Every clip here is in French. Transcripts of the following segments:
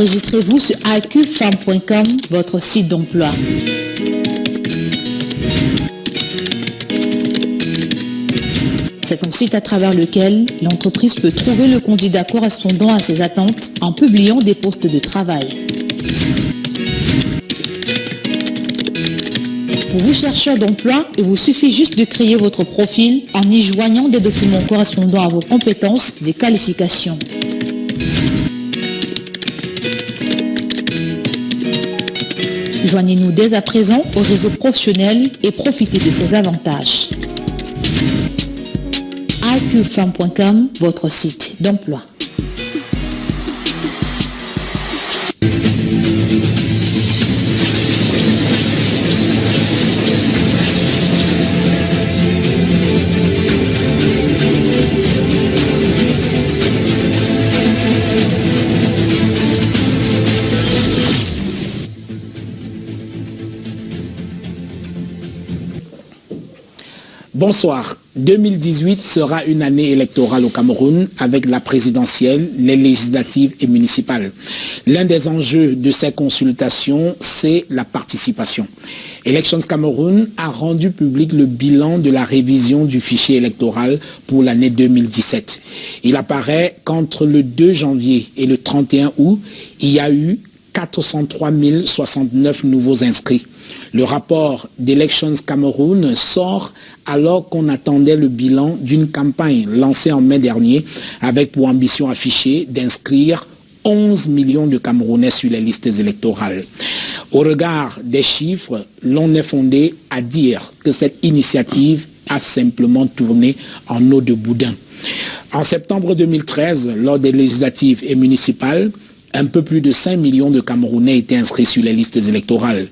enregistrez-vous sur iqfem.com, votre site d'emploi. C'est un site à travers lequel l'entreprise peut trouver le candidat correspondant à ses attentes en publiant des postes de travail. Pour vous chercheurs d'emploi, il vous suffit juste de créer votre profil en y joignant des documents correspondant à vos compétences et qualifications. Joignez-nous dès à présent au réseau professionnel et profitez de ses avantages. iqfem.com, votre site d'emploi. Bonsoir. 2018 sera une année électorale au Cameroun avec la présidentielle, les législatives et municipales. L'un des enjeux de ces consultations, c'est la participation. Elections Cameroun a rendu public le bilan de la révision du fichier électoral pour l'année 2017. Il apparaît qu'entre le 2 janvier et le 31 août, il y a eu 403 069 nouveaux inscrits. Le rapport d'Elections Cameroun sort alors qu'on attendait le bilan d'une campagne lancée en mai dernier avec pour ambition affichée d'inscrire 11 millions de Camerounais sur les listes électorales. Au regard des chiffres, l'on est fondé à dire que cette initiative a simplement tourné en eau de boudin. En septembre 2013, lors des législatives et municipales, un peu plus de 5 millions de Camerounais étaient inscrits sur les listes électorales.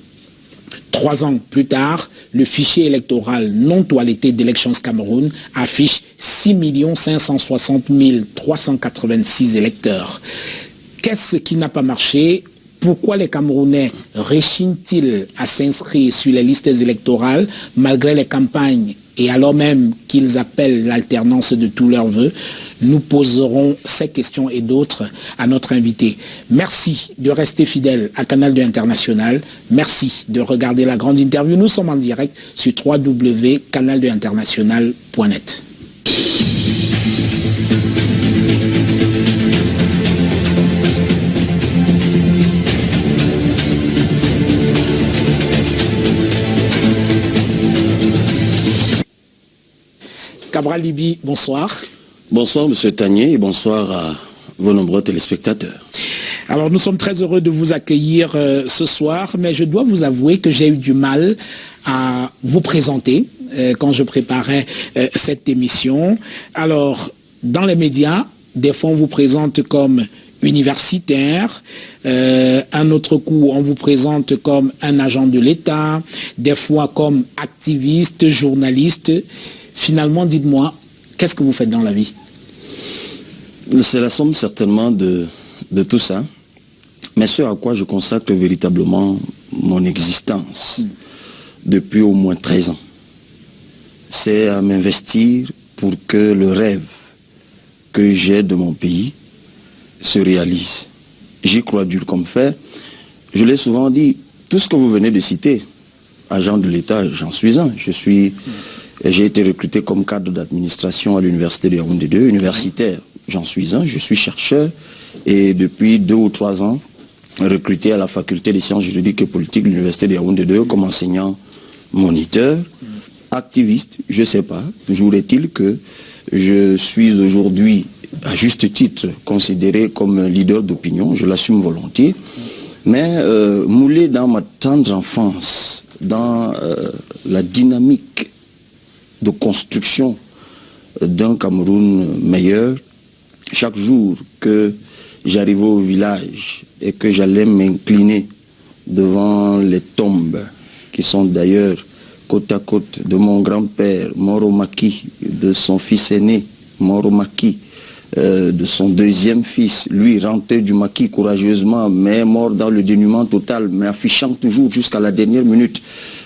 3 ans plus tard, le fichier électoral non toiletté d'Elections Cameroun affiche 6 560 386 électeurs. Qu'est-ce qui n'a pas marché ? Pourquoi les Camerounais rechignent-ils à s'inscrire sur les listes électorales malgré les campagnes et alors même qu'ils appellent l'alternance de tous leurs vœux? Nous poserons ces questions et d'autres à notre invité. Merci de rester fidèle à Canal 2 International. Merci de regarder la grande interview. Nous sommes en direct sur www.canal2international.net. Cabral Libi, bonsoir. Bonsoir M. Tanier et bonsoir à vos nombreux téléspectateurs. Alors nous sommes très heureux de vous accueillir ce soir, mais je dois vous avouer que j'ai eu du mal à vous présenter quand je préparais cette émission. Alors, dans les médias, des fois on vous présente comme universitaire, un autre coup on vous présente comme un agent de l'État, des fois comme activiste, journaliste. Finalement, dites-moi, qu'est-ce que vous faites dans la vie? C'est la somme certainement de tout ça, mais ce à quoi je consacre véritablement mon existence depuis au moins 13 ans. C'est à m'investir pour que le rêve que j'ai de mon pays se réalise. J'y crois dur comme fer. Je l'ai souvent dit, tout ce que vous venez de citer, agent de l'État, j'en suis un. J'ai été recruté comme cadre d'administration à l'université de Yaoundé 2, universitaire, j'en suis un, je suis chercheur et depuis 2 ou 3 ans, recruté à la faculté des sciences juridiques et politiques de l'université de Yaoundé 2 comme enseignant moniteur, activiste, je ne sais pas, toujours est-il que je suis aujourd'hui, à juste titre, considéré comme un leader d'opinion, je l'assume volontiers, mais moulé dans ma tendre enfance, dans la dynamique de construction d'un Cameroun meilleur, chaque jour que j'arrivais au village et que j'allais m'incliner devant les tombes qui sont d'ailleurs côte à côte de mon grand-père mort au maquis, de son fils aîné mort au maquis, de son deuxième fils, lui rentré du maquis courageusement mais mort dans le dénuement total, mais affichant toujours jusqu'à la dernière minute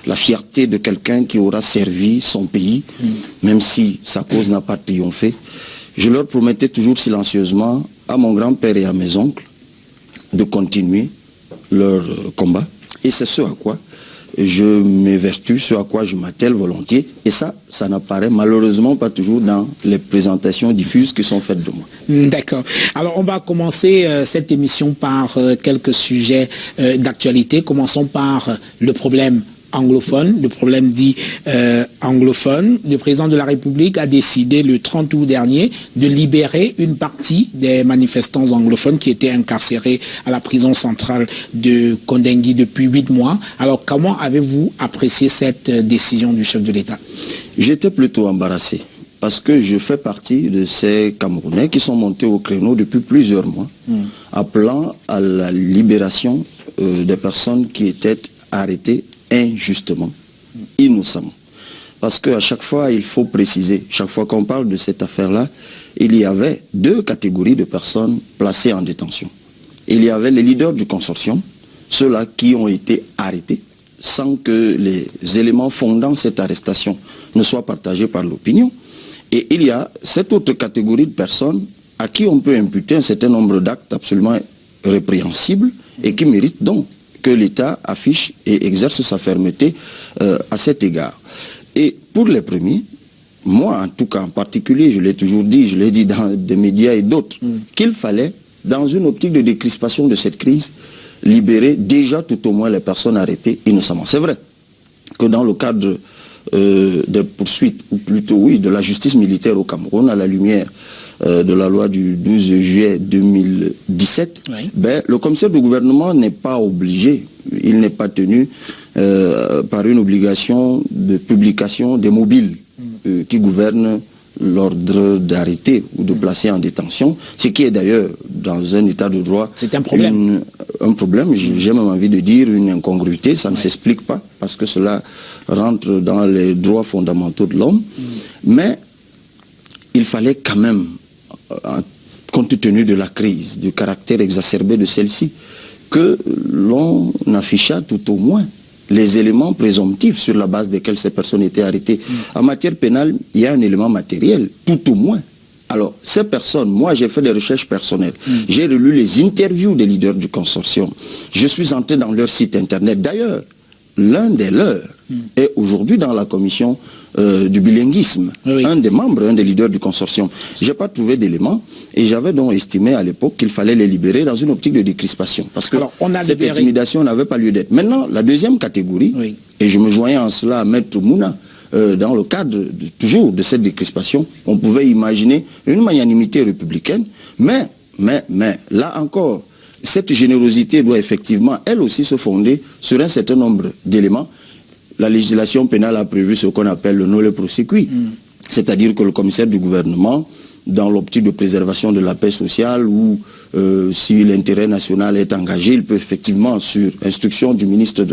la fierté de quelqu'un qui aura servi son pays, même si sa cause n'a pas triomphé. Je leur promettais toujours silencieusement, à mon grand-père et à mes oncles, de continuer leur combat. Et c'est ce à quoi je m'évertue, ce à quoi je m'attelle volontiers. Et ça n'apparaît malheureusement pas toujours dans les présentations diffuses qui sont faites de moi. D'accord. Alors on va commencer cette émission par quelques sujets d'actualité. Commençons par le problème anglophone, le problème dit anglophone. Le président de la République a décidé le 30 août dernier de libérer une partie des manifestants anglophones qui étaient incarcérés à la prison centrale de Kondengui depuis 8 mois. Alors comment avez-vous apprécié cette décision du chef de l'État? J'étais plutôt embarrassé parce que je fais partie de ces Camerounais qui sont montés au créneau depuis plusieurs mois, appelant à la libération des personnes qui étaient arrêtées injustement, innocemment. Parce qu'à chaque fois, il faut préciser, chaque fois qu'on parle de cette affaire-là, il y avait 2 catégories de personnes placées en détention. Il y avait les leaders du consortium, ceux-là qui ont été arrêtés, sans que les éléments fondant cette arrestation ne soient partagés par l'opinion. Et il y a cette autre catégorie de personnes à qui on peut imputer un certain nombre d'actes absolument répréhensibles et qui méritent donc que l'État affiche et exerce sa fermeté à cet égard. Et pour les premiers, moi en tout cas en particulier, je l'ai toujours dit, je l'ai dit dans des médias et d'autres, qu'il fallait, dans une optique de décrispation de cette crise, libérer déjà tout au moins les personnes arrêtées innocemment. C'est vrai que dans le cadre des poursuites, ou plutôt oui, de la justice militaire au Cameroun, à la lumière de la loi du 12 juillet 2017, oui, le commissaire du gouvernement n'est pas obligé, il n'est pas tenu par une obligation de publication des mobiles qui gouvernent l'ordre d'arrêter ou de placer en détention, ce qui est d'ailleurs dans un état de droit c'est un problème. Un problème, j'ai même envie de dire une incongruité, ça ne s'explique pas parce que cela rentre dans les droits fondamentaux de l'homme, mais il fallait quand même, compte tenu de la crise, du caractère exacerbé de celle-ci, que l'on affichât tout au moins les éléments présomptifs sur la base desquels ces personnes étaient arrêtées. En matière pénale, il y a un élément matériel, tout au moins. Alors, ces personnes, moi j'ai fait des recherches personnelles, j'ai relu les interviews des leaders du consortium, je suis entré dans leur site internet. D'ailleurs, l'un des leurs est aujourd'hui dans la commission du bilinguisme, oui, un des membres, un des leaders du consortium. Je n'ai pas trouvé d'éléments et j'avais donc estimé à l'époque qu'il fallait les libérer dans une optique de décrispation parce que cette intimidation n'avait pas lieu d'être. Maintenant, la deuxième catégorie, oui, et je me joignais en cela à Maître Mouna, dans le cadre toujours de cette décrispation, on pouvait imaginer une magnanimité républicaine, mais là encore, cette générosité doit effectivement, elle aussi, se fonder sur un certain nombre d'éléments. La législation pénale a prévu ce qu'on appelle le nolle prosequi, c'est-à-dire que le commissaire du gouvernement, dans l'optique de préservation de la paix sociale ou si l'intérêt national est engagé, il peut effectivement, sur instruction du ministre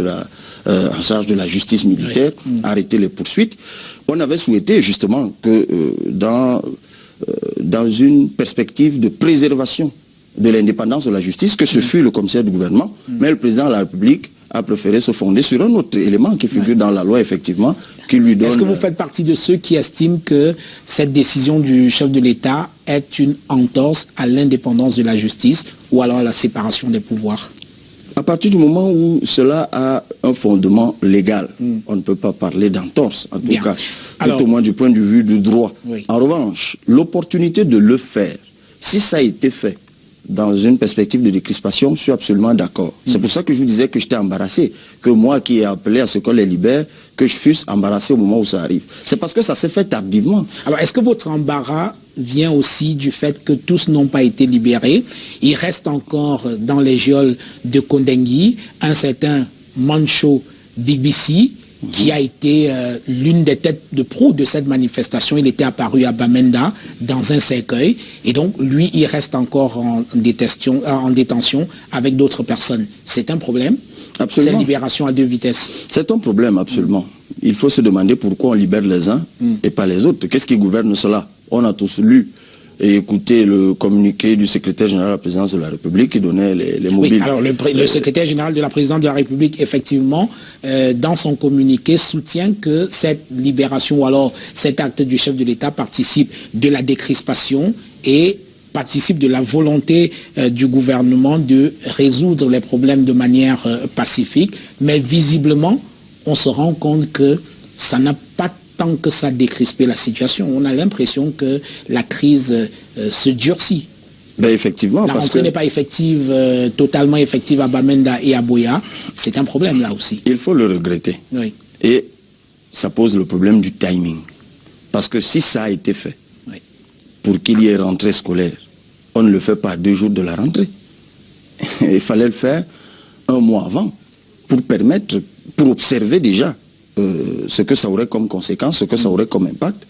en charge de la justice militaire, arrêter les poursuites. On avait souhaité justement que dans une perspective de préservation de l'indépendance de la justice, que ce fut le commissaire du gouvernement, mais le président de la République a préféré se fonder sur un autre élément qui figure dans la loi, effectivement, qui lui donne... Est-ce que vous faites partie de ceux qui estiment que cette décision du chef de l'État est une entorse à l'indépendance de la justice ou alors à la séparation des pouvoirs? À partir du moment où cela a un fondement légal, on ne peut pas parler d'entorse, en tout cas, tout au moins du point de vue du droit. Oui. En revanche, l'opportunité de le faire, si ça a été fait dans une perspective de décrispation, je suis absolument d'accord. C'est pour ça que je vous disais que j'étais embarrassé, que moi qui ai appelé à ce qu'on les libère, que je fusse embarrassé au moment où ça arrive. C'est parce que ça s'est fait tardivement. Alors, est-ce que votre embarras vient aussi du fait que tous n'ont pas été libérés? Il reste encore dans les geôles de Kondengui un certain Mancho Bigbisi, qui a été l'une des têtes de proue de cette manifestation. Il était apparu à Bamenda dans un cercueil. Et donc, lui, il reste encore en détention avec d'autres personnes. C'est un problème. Absolument. Cette libération à 2 vitesses. C'est un problème, absolument. Il faut se demander pourquoi on libère les uns et pas les autres. Qu'est-ce qui gouverne cela? On a tous lu et écouté le communiqué du secrétaire général de la présidence de la République qui donnait les mobiles. Oui, alors le secrétaire général de la présidence de la République, effectivement, dans son communiqué, soutient que cette libération ou alors cet acte du chef de l'État participe de la décrispation et participe de la volonté du gouvernement de résoudre les problèmes de manière pacifique, mais visiblement, on se rend compte que ça n'a pas tant que ça décrispé la situation. On a l'impression que la crise se durcit. Ben effectivement, la parce rentrée que n'est pas effective, totalement effective à Bamenda et à Boya. C'est un problème là aussi. il faut le regretter. Oui. Et ça pose le problème du timing. Parce que si ça a été fait, Oui. pour qu'il y ait rentrée scolaire, on ne le fait pas 2 jours de la rentrée. Il fallait le faire 1 mois avant pour permettre, pour observer déjà ce que ça aurait comme conséquence, ce que ça aurait comme impact,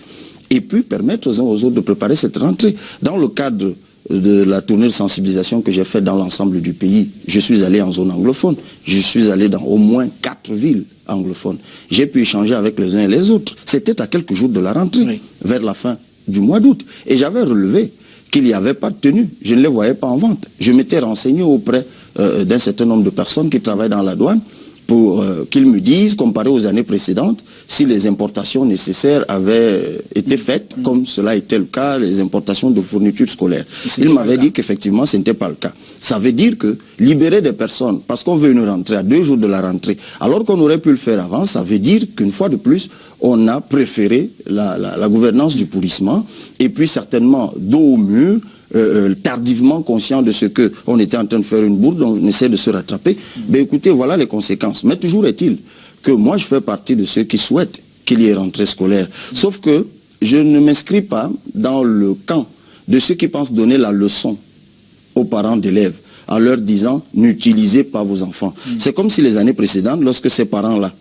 et puis permettre aux uns aux autres de préparer cette rentrée. Dans le cadre de la tournée de sensibilisation que j'ai faite dans l'ensemble du pays, je suis allé en zone anglophone, je suis allé dans au moins 4 villes anglophones. J'ai pu échanger avec les uns et les autres. C'était à quelques jours de la rentrée, Oui. vers la fin du mois d'août. Et j'avais relevé qu'il n'y avait pas de tenue. Je ne les voyais pas en vente. Je m'étais renseigné auprès d'un certain nombre de personnes qui travaillent dans la douane pour qu'ils me disent, comparé aux années précédentes, si les importations nécessaires avaient été faites, comme cela était le cas, les importations de fournitures scolaires. Il m'avait dit qu'effectivement, ce n'était pas le cas. Ça veut dire que libérer des personnes, parce qu'on veut une rentrée à 2 jours de la rentrée, alors qu'on aurait pu le faire avant, ça veut dire qu'une fois de plus, on a préféré la gouvernance du pourrissement, et puis certainement dos au mur, tardivement conscient de ce qu'on était en train de faire une bourde, on essaie de se rattraper. Mais écoutez, voilà les conséquences. Mais toujours est-il que moi, je fais partie de ceux qui souhaitent qu'il y ait rentrée scolaire. Sauf que je ne m'inscris pas dans le camp de ceux qui pensent donner la leçon aux parents d'élèves en leur disant « n'utilisez pas vos enfants ». C'est comme si les années précédentes, lorsque ces parents-là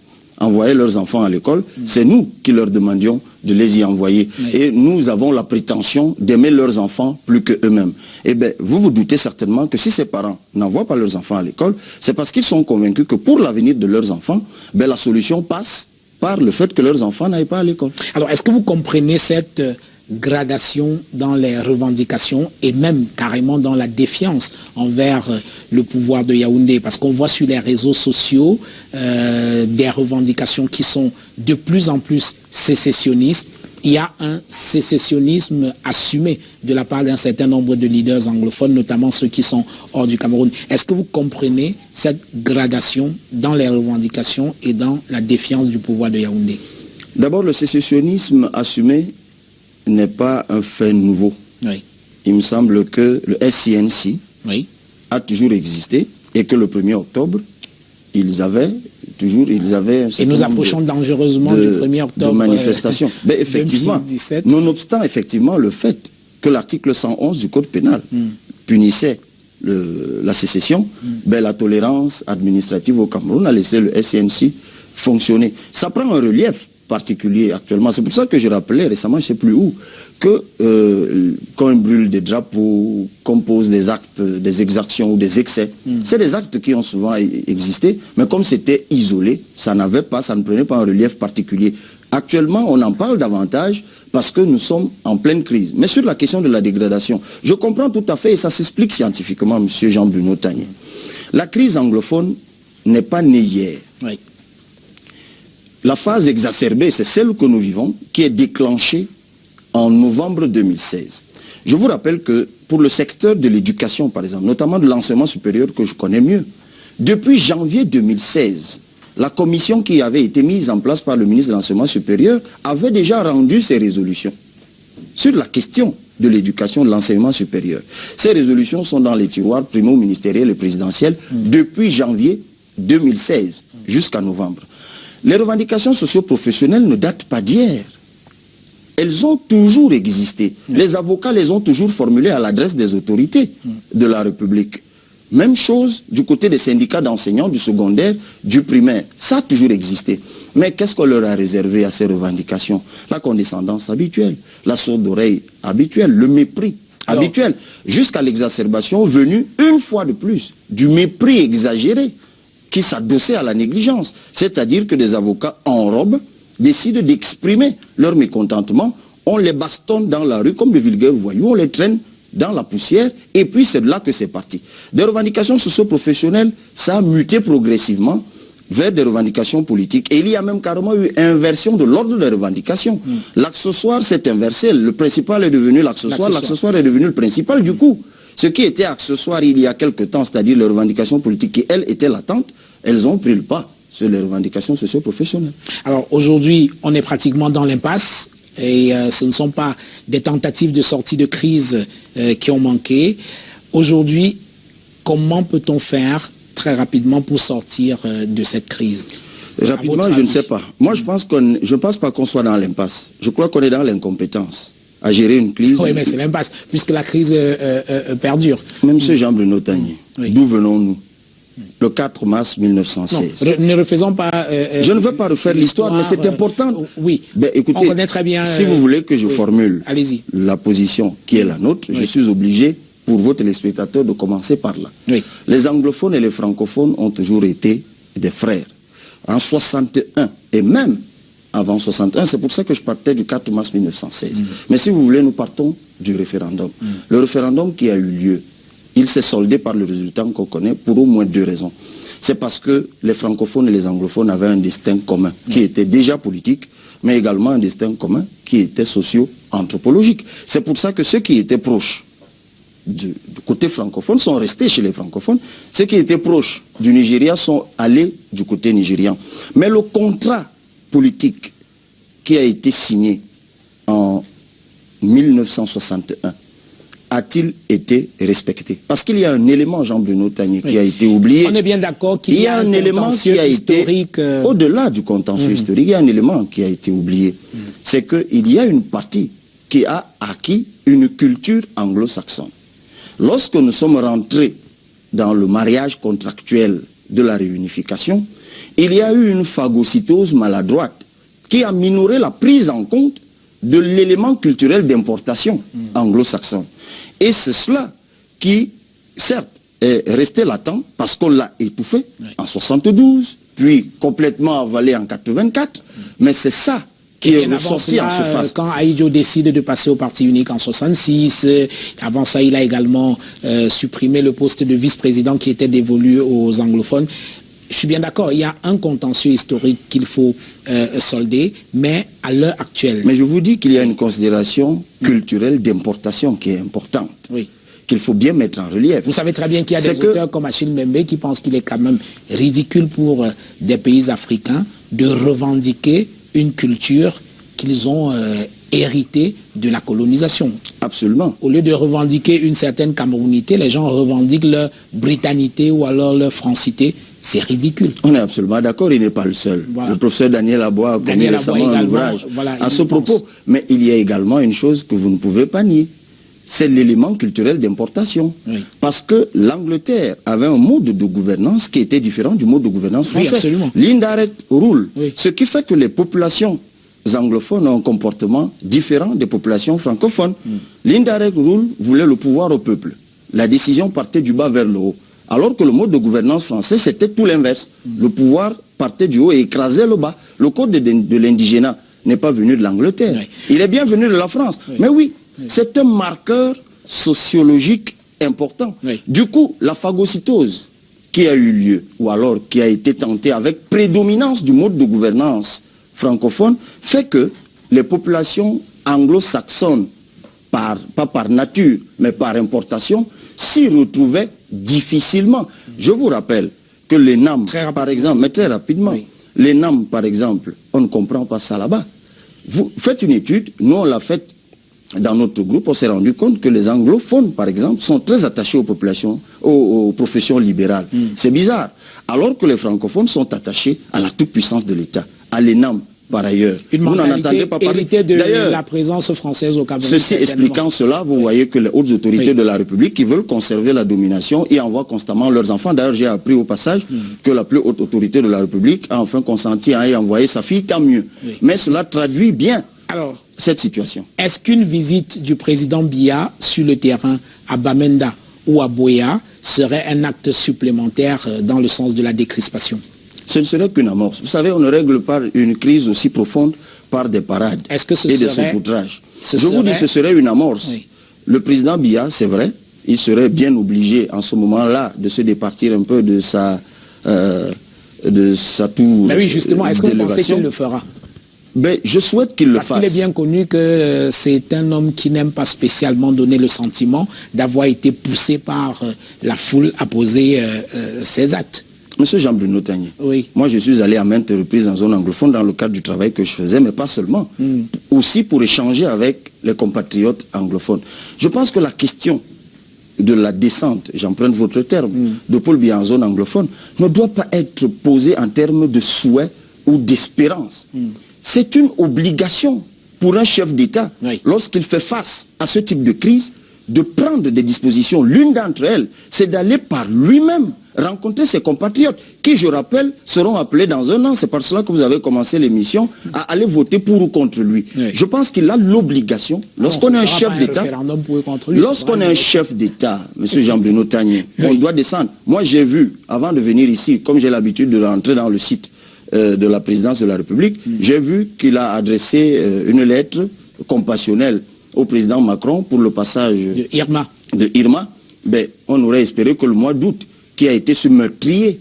envoyaient leurs enfants à l'école, c'est nous qui leur demandions de les y envoyer. Oui. Et nous avons la prétention d'aimer leurs enfants plus qu'eux-mêmes. Eh bien, vous vous doutez certainement que si ces parents n'envoient pas leurs enfants à l'école, c'est parce qu'ils sont convaincus que pour l'avenir de leurs enfants, ben, la solution passe par le fait que leurs enfants n'aillent pas à l'école. Alors, est-ce que vous comprenez cette gradation dans les revendications et même carrément dans la défiance envers le pouvoir de Yaoundé, parce qu'on voit sur les réseaux sociaux des revendications qui sont de plus en plus sécessionnistes. Il y a un sécessionnisme assumé de la part d'un certain nombre de leaders anglophones, notamment ceux qui sont hors du Cameroun. Est-ce que vous comprenez cette gradation dans les revendications et dans la défiance du pouvoir de Yaoundé? D'abord, le sécessionnisme assumé n'est pas un fait nouveau. Oui. Il me semble que le SCNC oui. a toujours existé et que le 1er octobre, ils avaient et nous approchons dangereusement du 1er octobre de manifestation. Mais effectivement, 2017. Nonobstant effectivement le fait que l'article 111 du Code pénal punissait la sécession, ben, la tolérance administrative au Cameroun a laissé le SCNC fonctionner. Ça prend un relief particulier actuellement. C'est pour ça que je rappelais récemment, je ne sais plus où, que quand on brûle des drapeaux, qu'on pose des actes, des exactions ou des excès, c'est des actes qui ont souvent existé, mais comme c'était isolé, ça ne prenait pas un relief particulier. Actuellement, on en parle davantage parce que nous sommes en pleine crise. Mais sur la question de la dégradation, je comprends tout à fait, et ça s'explique scientifiquement, M. Jean-Bruno Tagné. La crise anglophone n'est pas née hier. Oui. La phase exacerbée, c'est celle que nous vivons, qui est déclenchée en novembre 2016. Je vous rappelle que pour le secteur de l'éducation, par exemple, notamment de l'enseignement supérieur que je connais mieux, depuis janvier 2016, la commission qui avait été mise en place par le ministre de l'Enseignement supérieur avait déjà rendu ses résolutions sur la question de l'éducation, de l'enseignement supérieur. Ces résolutions sont dans les tiroirs primo-ministériels et présidentiels depuis janvier 2016 jusqu'à novembre. Les revendications socio-professionnelles ne datent pas d'hier. Elles ont toujours existé. Les avocats les ont toujours formulées à l'adresse des autorités de la République. Même chose du côté des syndicats d'enseignants, du secondaire, du primaire. Ça a toujours existé. Mais qu'est-ce qu'on leur a réservé à ces revendications? La condescendance habituelle, la sourde oreille habituelle, le mépris habituel, jusqu'à l'exacerbation venue une fois de plus du mépris exagéré qui s'adossait à la négligence. C'est-à-dire que des avocats en robe décident d'exprimer leur mécontentement, on les bastonne dans la rue comme de vulgaires voyous, on les traîne dans la poussière, et puis c'est de là que c'est parti. Des revendications socio-professionnelles, ça a muté progressivement vers des revendications politiques. Et il y a même carrément eu inversion de l'ordre des revendications. L'accessoire s'est inversé. Le principal est devenu l'accessoire. L'accessoire est devenu le principal. Du coup, ce qui était accessoire il y a quelque temps, c'est-à-dire les revendications politiques qui, elles, étaient latentes, elles ont pris le pas sur les revendications socio-professionnelles. Alors aujourd'hui, on est pratiquement dans l'impasse. Et ce ne sont pas des tentatives de sortie de crise qui ont manqué. Aujourd'hui, comment peut-on faire très rapidement pour sortir de cette crise? Rapidement, je ne sais pas. Moi, je ne pense pas qu'on soit dans l'impasse. Je crois qu'on est dans l'incompétence à gérer une crise. Oui, mais c'est l'impasse, puisque la crise perdure. Même ce Jean-Bruno Tagné, d'où venons-nous? Le 4 mars 1916. Non, ne refaisons pas... je ne veux pas refaire l'histoire, mais c'est important. Oui, ben, écoutez, on connaît très bien... si vous voulez que je formule la position qui est la nôtre, je suis obligé, pour vos téléspectateurs, de commencer par là. Les anglophones et les francophones ont toujours été des frères. En 61, et même avant 61, c'est pour ça que je partais du 4 mars 1916. Mais si vous voulez, nous partons du référendum. Le référendum qui a eu lieu, il s'est soldé par le résultat qu'on connaît pour au moins 2 raisons. C'est parce que les francophones et les anglophones avaient un destin commun qui était déjà politique, mais également un destin commun qui était socio-anthropologique. C'est pour ça que ceux qui étaient proches du côté francophone sont restés chez les francophones. Ceux qui étaient proches du Nigeria sont allés du côté nigérian. Mais le contrat politique qui a été signé en 1961 a-t-il été respecté? Parce qu'il y a un élément, Jean-Bruno Tagné, qui a été oublié. On est bien d'accord qu'il y a un élément qui a été, au-delà du contentieux historique, il y a un élément qui a été oublié. C'est qu'il y a une partie qui a acquis une culture anglo-saxonne. Lorsque nous sommes rentrés dans le mariage contractuel de la réunification, il y a eu une phagocytose maladroite qui a minoré la prise en compte de l'élément culturel d'importation anglo-saxon. Et c'est cela qui, certes, est resté latent parce qu'on l'a étouffé en 72, puis complètement avalé en 84, mais c'est ça qui est ressorti en surface. Quand Ahidjo décide de passer au parti unique en 66, avant ça, il a également supprimé le poste de vice-président qui était dévolu aux anglophones. Je suis bien d'accord, il y a un contentieux historique qu'il faut solder, mais à l'heure actuelle... Mais je vous dis qu'il y a une considération culturelle d'importation qui est importante, qu'il faut bien mettre en relief. Vous savez très bien qu'il y a des auteurs comme Achille Mbembe qui pensent qu'il est quand même ridicule pour des pays africains de revendiquer une culture qu'ils ont héritée de la colonisation. Absolument. Au lieu de revendiquer une certaine camerounité, les gens revendiquent leur britannité ou alors leur francité. C'est ridicule. On est absolument d'accord, il n'est pas le seul. Le professeur Daniel Aboua a commis récemment un ouvrage à ce propos. Mais il y a également une chose que vous ne pouvez pas nier. C'est l'élément culturel d'importation. Parce que l'Angleterre avait un mode de gouvernance qui était différent du mode de gouvernance français. L'indirect rule. Ce qui fait que les populations anglophones ont un comportement différent des populations francophones. L'indirect rule voulait le pouvoir au peuple. La décision partait du bas vers le haut. Alors que le mode de gouvernance français, c'était tout l'inverse. Le pouvoir partait du haut et écrasait le bas. Le code de l'indigénat n'est pas venu de l'Angleterre. Il est bien venu de la France. Mais oui, c'est un marqueur sociologique important. Du coup, la phagocytose qui a eu lieu, ou alors qui a été tentée avec prédominance du mode de gouvernance francophone, fait que les populations anglo-saxonnes, pas par nature, mais par importation, s'y retrouvaient difficilement. Je vous rappelle que les NAM, par exemple, mais très rapidement, les NAM, par exemple, on ne comprend pas ça là-bas. Vous faites une étude, nous on l'a faite dans notre groupe, on s'est rendu compte que les anglophones, par exemple, sont très attachés aux populations, aux professions libérales. C'est bizarre. Alors que les francophones sont attachés à la toute-puissance de l'État, à l'ENAM, par ailleurs. Une mentalité héritée de la présence française au Cameroun. Ceci expliquant cela, vous voyez que les hautes autorités de la République qui veulent conserver la domination y envoient constamment leurs enfants. D'ailleurs, j'ai appris au passage que la plus haute autorité de la République a enfin consenti à y envoyer sa fille, tant mieux. Mais cela traduit bien cette situation. Est-ce qu'une visite du président Biya sur le terrain à Bamenda ou à Boya serait un acte supplémentaire dans le sens de la décrispation? Ce ne serait qu'une amorce. Vous savez, on ne règle pas une crise aussi profonde par des parades et des saupoudrages. Je vous dis, ce serait une amorce. Le président Biya, c'est vrai, il serait bien obligé en ce moment-là de se départir un peu de sa de Satou. Mais oui, justement, est-ce que vous pensez qu'il le fera? Ben, je souhaite qu'il le fasse. Parce qu'il est bien connu que c'est un homme qui n'aime pas spécialement donner le sentiment d'avoir été poussé par la foule à poser ses actes. Monsieur Jean-Bruno Tagné, oui. Moi je suis allé à maintes reprises en zone anglophone dans le cadre du travail que je faisais, mais pas seulement. Aussi pour échanger avec les compatriotes anglophones. Je pense que la question de la descente, j'emprunte votre terme, de Paul Biya en zone anglophone, ne doit pas être posée en termes de souhait ou d'espérance. C'est une obligation pour un chef d'État, lorsqu'il fait face à ce type de crise, de prendre des dispositions. L'une d'entre elles, c'est d'aller par lui-même rencontrer ses compatriotes, qui, je rappelle, seront appelés dans un an. C'est par cela que vous avez commencé l'émission, à aller voter pour ou contre lui. Je pense qu'il a l'obligation, lorsqu'on est un chef d'État, lorsqu'on est un chef d'État, M. Jean-Bruno Tagné, on doit descendre. Moi, j'ai vu, avant de venir ici, comme j'ai l'habitude de rentrer dans le site de la présidence de la République, j'ai vu qu'il a adressé une lettre compassionnelle au président Macron pour le passage de Irma. Ben, on aurait espéré que le mois d'août, qui a été meurtrier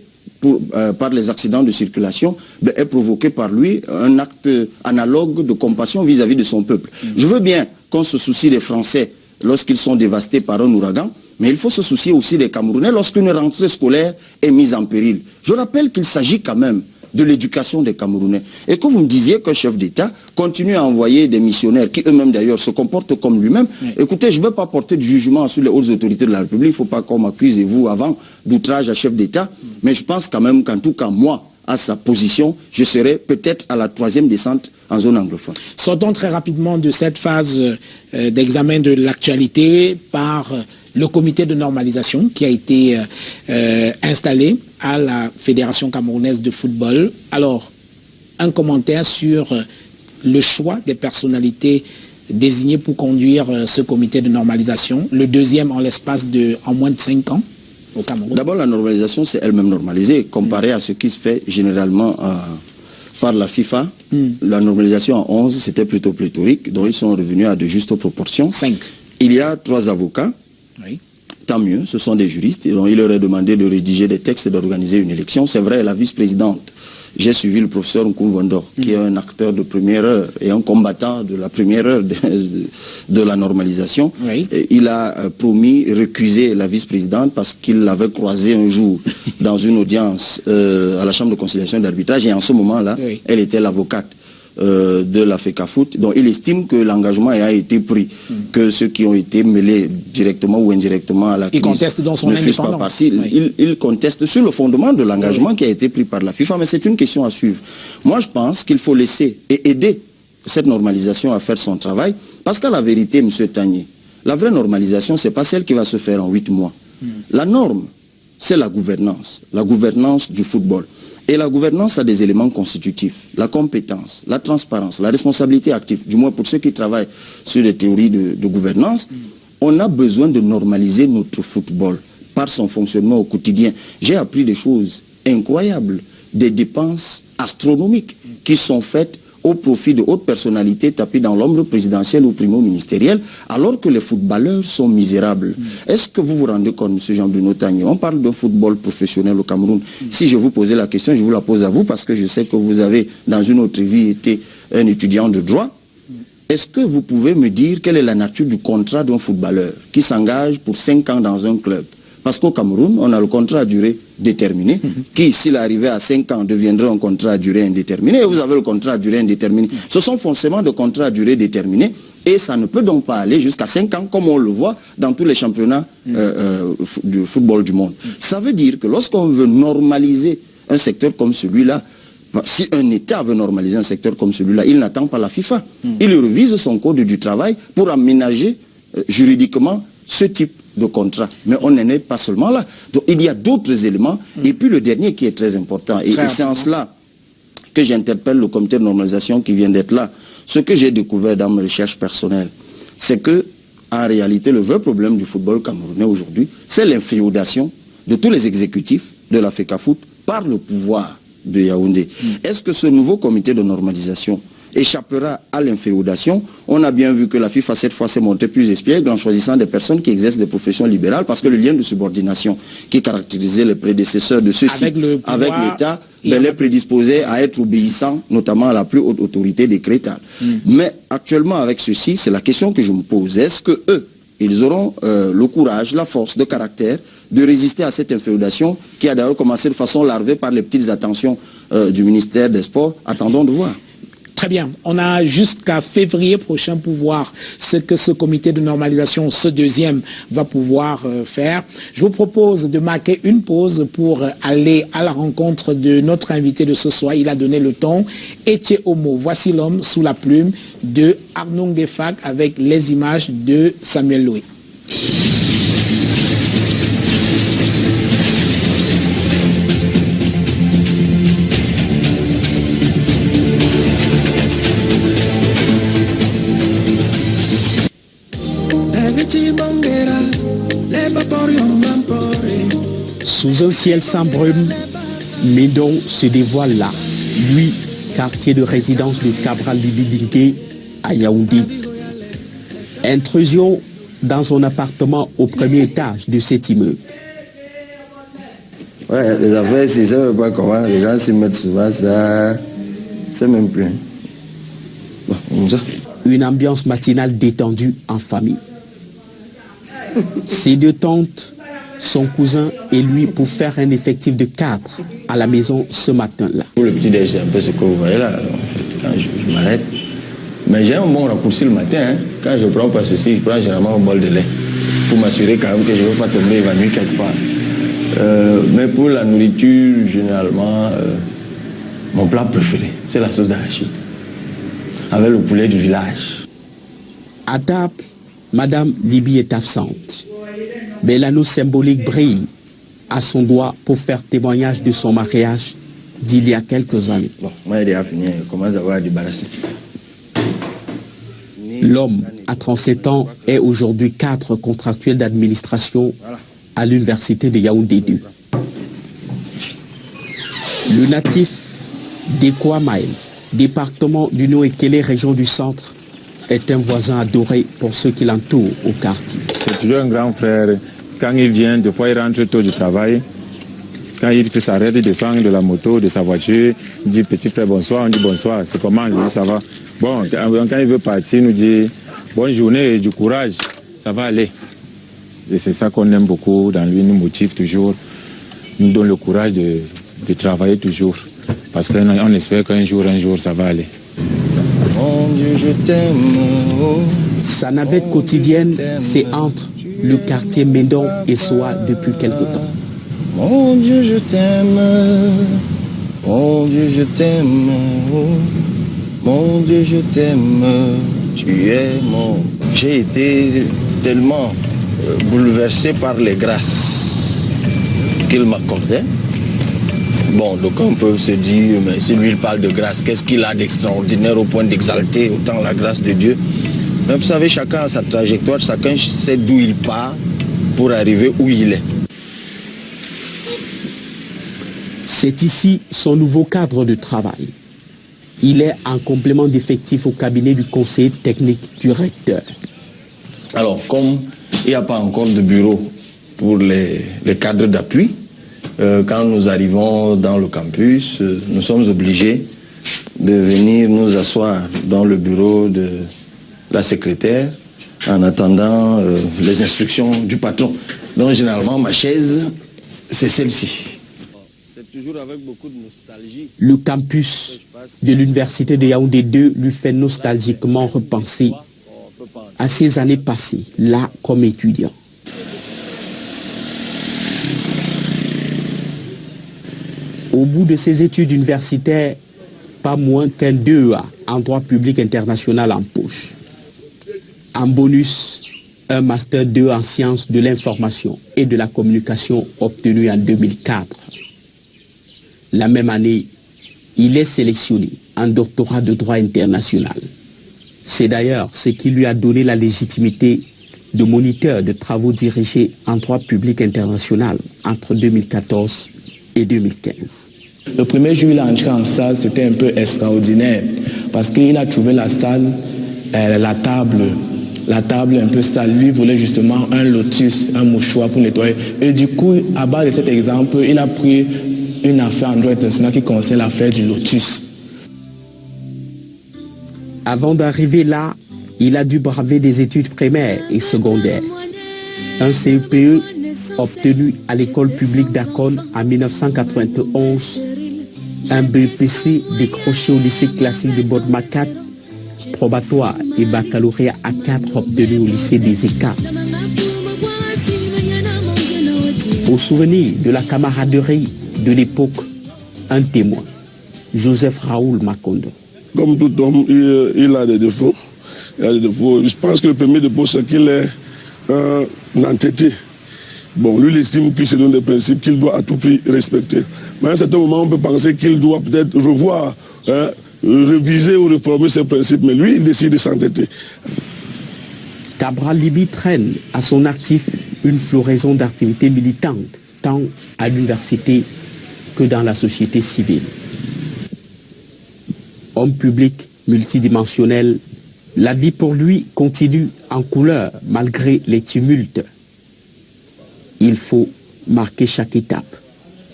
par les accidents de circulation, ben, ait provoqué par lui un acte analogue de compassion vis-à-vis de son peuple. Je veux bien qu'on se soucie des Français lorsqu'ils sont dévastés par un ouragan, mais il faut se soucier aussi des Camerounais lorsqu'une rentrée scolaire est mise en péril. Je rappelle qu'il s'agit quand même de l'éducation des Camerounais. Et que vous me disiez qu'un chef d'État continue à envoyer des missionnaires qui eux-mêmes d'ailleurs se comportent comme lui-même. Écoutez, je ne veux pas porter de jugement sur les hautes autorités de la République. Il ne faut pas qu'on m'accuse, et vous, avant, d'outrage à chef d'État. Mais je pense quand même qu'en tout cas, moi, à sa position, je serai peut-être à la 3e descente en zone anglophone. Sortons très rapidement de cette phase d'examen de l'actualité par le comité de normalisation qui a été installé à la Fédération camerounaise de football. Alors, un commentaire sur le choix des personnalités désignées pour conduire ce comité de normalisation, le deuxième en l'espace de en moins de 5 ans au Cameroun. D'abord, la normalisation, c'est elle-même normalisée, comparée à ce qui se fait généralement par la FIFA. La normalisation en 11, c'était plutôt pléthorique, donc ils sont revenus à de justes proportions. 5. Il y a 3 avocats. Tant mieux, ce sont des juristes, et donc il leur est demandé de rédiger des textes et d'organiser une élection. C'est vrai, la vice-présidente, j'ai suivi le professeur Nkoumvondor, qui est un acteur de première heure et un combattant de la première heure de la normalisation. Et il a promis récuser la vice-présidente parce qu'il l'avait croisée un jour dans une audience à la Chambre de conciliation d'arbitrage, et en ce moment-là, elle était l'avocate de la FECAFOOT, donc il estime que l'engagement a été pris, que ceux qui ont été mêlés directement ou indirectement à la crise il conteste dans son indépendance. Il conteste sur le fondement de l'engagement qui a été pris par la FIFA, mais c'est une question à suivre. Moi, je pense qu'il faut laisser et aider cette normalisation à faire son travail, parce qu'à la vérité, M. Tagné, la vraie normalisation, ce n'est pas celle qui va se faire en 8 mois. La norme, c'est la gouvernance du football. Et la gouvernance a des éléments constitutifs, la compétence, la transparence, la responsabilité active, du moins pour ceux qui travaillent sur les théories de gouvernance. On a besoin de normaliser notre football par son fonctionnement au quotidien. J'ai appris des choses incroyables, des dépenses astronomiques qui sont faites au profit de hautes personnalités tapées dans l'ombre présidentielle ou primo-ministérielle, alors que les footballeurs sont misérables. Est-ce que vous vous rendez compte, M. Jean-Bruno Tagné, on parle d'un football professionnel au Cameroun. Si je vous posais la question, je vous la pose à vous, parce que je sais que vous avez, dans une autre vie, été un étudiant de droit. Est-ce que vous pouvez me dire quelle est la nature du contrat d'un footballeur qui s'engage pour 5 ans dans un club? Parce qu'au Cameroun, on a le contrat à durée déterminée, qui, s'il arrivait à 5 ans, deviendrait un contrat à durée indéterminée. Et vous avez le contrat à durée indéterminée. Ce sont forcément des contrats à durée déterminée, et ça ne peut donc pas aller jusqu'à 5 ans, comme on le voit dans tous les championnats du football du monde. Ça veut dire que lorsqu'on veut normaliser un secteur comme celui-là, si un État veut normaliser un secteur comme celui-là, il n'attend pas la FIFA. Il révise son code du travail pour aménager juridiquement ce type de contrat. Mais on n'en est pas seulement là. Donc il y a d'autres éléments. Et puis le dernier qui est très important, et c'est en cela que j'interpelle le comité de normalisation qui vient d'être là. Ce que j'ai découvert dans mes recherches personnelles, c'est que en réalité, le vrai problème du football camerounais aujourd'hui, c'est l'inféodation de tous les exécutifs de la FECAFOOT par le pouvoir de Yaoundé. Est-ce que ce nouveau comité de normalisation échappera à l'inféodation. On a bien vu que la FIFA cette fois s'est montrée plus espiègle en choisissant des personnes qui exercent des professions libérales parce que le lien de subordination qui caractérisait les prédécesseurs de ceux-ci avec l'État les prédisposait à être obéissants, notamment à la plus haute autorité décrétale. Mais actuellement avec ceci, c'est la question que je me pose. Est-ce que eux, ils auront le courage, la force de caractère de résister à cette inféodation qui a d'ailleurs commencé de façon larvée par les petites attentions du ministère des Sports? Attendons de voir. Très bien. On a jusqu'à février prochain pour voir ce que ce comité de normalisation, ce deuxième, va pouvoir faire. Je vous propose de marquer une pause pour aller à la rencontre de notre invité de ce soir. Il a donné le ton. Etier Homo, voici l'homme sous la plume de Arnaud Ngefak avec les images de Samuel Loué. Sous un ciel sans brume, Médon se dévoile là, lui, quartier de résidence de Cabral Libidingue à Yaoundé. Intrusion dans son appartement au premier étage de cet immeuble. Ouais, les affaires, si ça ne veut pas comment, les gens s'y mettent souvent, ça, c'est même plus. Bon, comme ça. Une ambiance matinale détendue en famille. Ses deux tantes, son cousin et lui pour faire un effectif de 4 à la maison ce matin-là. Pour le petit déj, c'est un peu ce que vous voyez là, en fait, quand je m'arrête. Mais j'ai un bon raccourci le matin, hein. Quand je prends pas ceci, je prends généralement un bol de lait pour m'assurer quand même que je ne vais pas tomber évanoui quelque part. Mais pour la nourriture, généralement, mon plat préféré, c'est la sauce d'arachide, avec le poulet du village. À table, Madame Libye est absente. Mais l'anneau symbolique brille à son doigt pour faire témoignage de son mariage d'il y a quelques années. Bon, moi, il est fini, je commence à avoir débarrassé. L'homme, à 37 ans, est aujourd'hui cadre contractuel d'administration à l'université de Yaoundé 2. Le natif d'Ekwamaël, département du Nord-Ekele, région du centre, est un voisin adoré pour ceux qui l'entourent au quartier. C'est toujours un grand frère. Quand il vient, des fois il rentre tôt du travail. Quand il peut s'arrêter, il descend de la moto, de sa voiture, il dit petit frère bonsoir, on dit bonsoir, c'est comment, je dis ça va. Bon, quand il veut partir, il nous dit bonne journée et du courage, ça va aller. Et c'est ça qu'on aime beaucoup dans lui, nous motive toujours, nous donne le courage de travailler toujours. Parce qu'on espère qu'un jour, ça va aller. Mon Dieu, je t'aime. Sa navette quotidienne, c'est entre le quartier Médon et Soa depuis quelque temps. Mon Dieu, je t'aime. Mon Dieu, je t'aime. Mon Dieu, je t'aime. Tu es mon... J'ai été tellement bouleversé par les grâces qu'il m'accordait. Bon, donc on peut se dire, mais si lui il parle de grâce, qu'est-ce qu'il a d'extraordinaire au point d'exalter autant la grâce de Dieu? Mais vous savez, chacun a sa trajectoire, chacun sait d'où il part pour arriver où il est. C'est ici son nouveau cadre de travail. Il est en complément d'effectif au cabinet du conseiller technique du recteur. Alors, comme il n'y a pas encore de bureau pour les cadres d'appui, quand nous arrivons dans le campus, nous sommes obligés de venir nous asseoir dans le bureau de la secrétaire en attendant les instructions du patron. Donc généralement, ma chaise, c'est celle-ci. C'est toujours avec beaucoup de nostalgie. Le campus de l'université de Yaoundé 2 lui fait nostalgiquement repenser à ses années passées, là comme étudiant. Au bout de ses études universitaires, pas moins qu'un 2A en droit public international en poche. En bonus, un master 2 en sciences de l'information et de la communication obtenu en 2004. La même année, il est sélectionné en doctorat de droit international. C'est d'ailleurs ce qui lui a donné la légitimité de moniteur de travaux dirigés en droit public international entre 2014 et 2015. Le premier jour, il est entré en salle, c'était un peu extraordinaire parce qu'il a trouvé la salle, la table un peu sale. Lui voulait justement un lotus, un mouchoir pour nettoyer. Et du coup, à base de cet exemple, il a pris une affaire en droit international qui concerne l'affaire du lotus. Avant d'arriver là, il a dû braver des études primaires et secondaires. Un CEPE obtenu à l'école publique d'Akon en 1991, un BEPC décroché au lycée classique de Bodmakat, probatoire et baccalauréat A4 obtenu au lycée des ECA. Au souvenir de la camaraderie de l'époque, un témoin, Joseph Raoul Makondo. Comme tout homme, il a des défauts. Je pense que le premier défaut, c'est qu'il est un entêté. Bon, lui, il estime qu'il se donne des principes qu'il doit à tout prix respecter. Mais à un certain moment, on peut penser qu'il doit peut-être revoir, réviser ou réformer ses principes. Mais lui, il décide de s'entêter. Cabral Liby traîne à son actif une floraison d'activités militantes, tant à l'université que dans la société civile. Homme public multidimensionnel, la vie pour lui continue en couleur malgré les tumultes. Il faut marquer chaque étape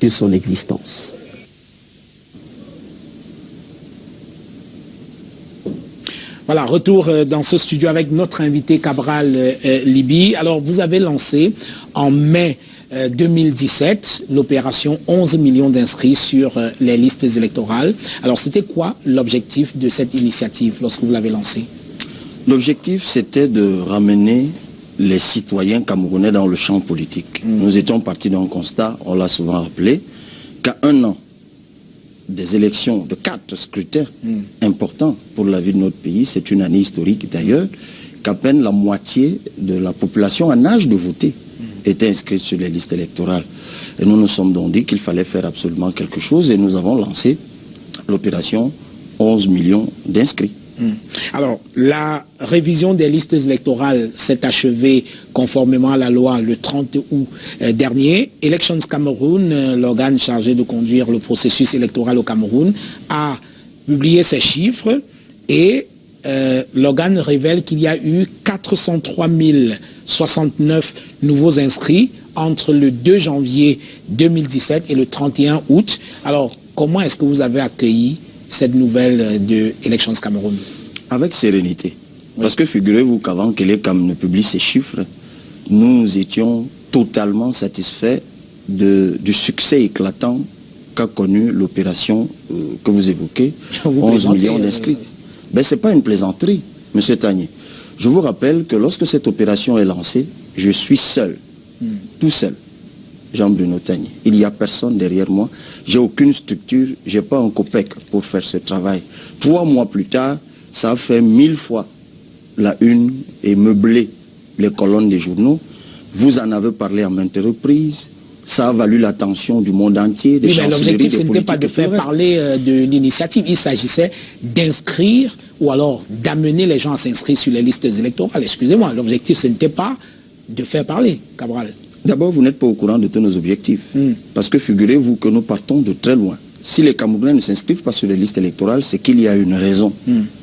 de son existence. Voilà, retour dans ce studio avec notre invité Cabral Liby. Alors, vous avez lancé en mai 2017 l'opération 11 millions d'inscrits sur les listes électorales. Alors, c'était quoi l'objectif de cette initiative lorsque vous l'avez lancée? L'objectif, c'était de ramener les citoyens camerounais dans le champ politique. Nous étions partis d'un constat, on l'a souvent rappelé, qu'à un an des élections, de 4 scrutins importants pour la vie de notre pays, c'est une année historique d'ailleurs, qu'à peine la moitié de la population en âge de voter était inscrite sur les listes électorales. Et nous nous sommes donc dit qu'il fallait faire absolument quelque chose et nous avons lancé l'opération 11 millions d'inscrits. Alors, la révision des listes électorales s'est achevée conformément à la loi le 30 août dernier. Elections Cameroun, l'organe chargé de conduire le processus électoral au Cameroun, a publié ces chiffres et l'organe révèle qu'il y a eu 403 069 nouveaux inscrits entre le 2 janvier 2017 et le 31 août. Alors, comment est-ce que vous avez accueilli cette nouvelle de Elections Cameroun? Avec sérénité. Oui. Parce que figurez-vous qu'avant que l'ECAM ne publie ces chiffres, nous étions totalement satisfaits du succès éclatant qu'a connu l'opération que vous évoquez, 11 millions d'inscrits. Ben, ce n'est pas une plaisanterie, M. Tagné. Je vous rappelle que lorsque cette opération est lancée, je suis seul, tout seul. Jean-Bruno Tagné. Il n'y a personne derrière moi. J'ai aucune structure, je n'ai pas un copec pour faire ce travail. 3 mois plus tard, ça a fait 1000 fois la une et meublé les colonnes des journaux. Vous en avez parlé à maintes reprises. Ça a valu l'attention du monde entier. Oui, mais l'objectif, ce n'était pas de faire parler de l'initiative. Il s'agissait d'inscrire ou alors d'amener les gens à s'inscrire sur les listes électorales. Excusez-moi, l'objectif, ce n'était pas de faire parler, Cabral. D'abord, vous n'êtes pas au courant de tous nos objectifs. Parce que figurez-vous que nous partons de très loin. Si les Camerounais ne s'inscrivent pas sur les listes électorales, c'est qu'il y a une raison.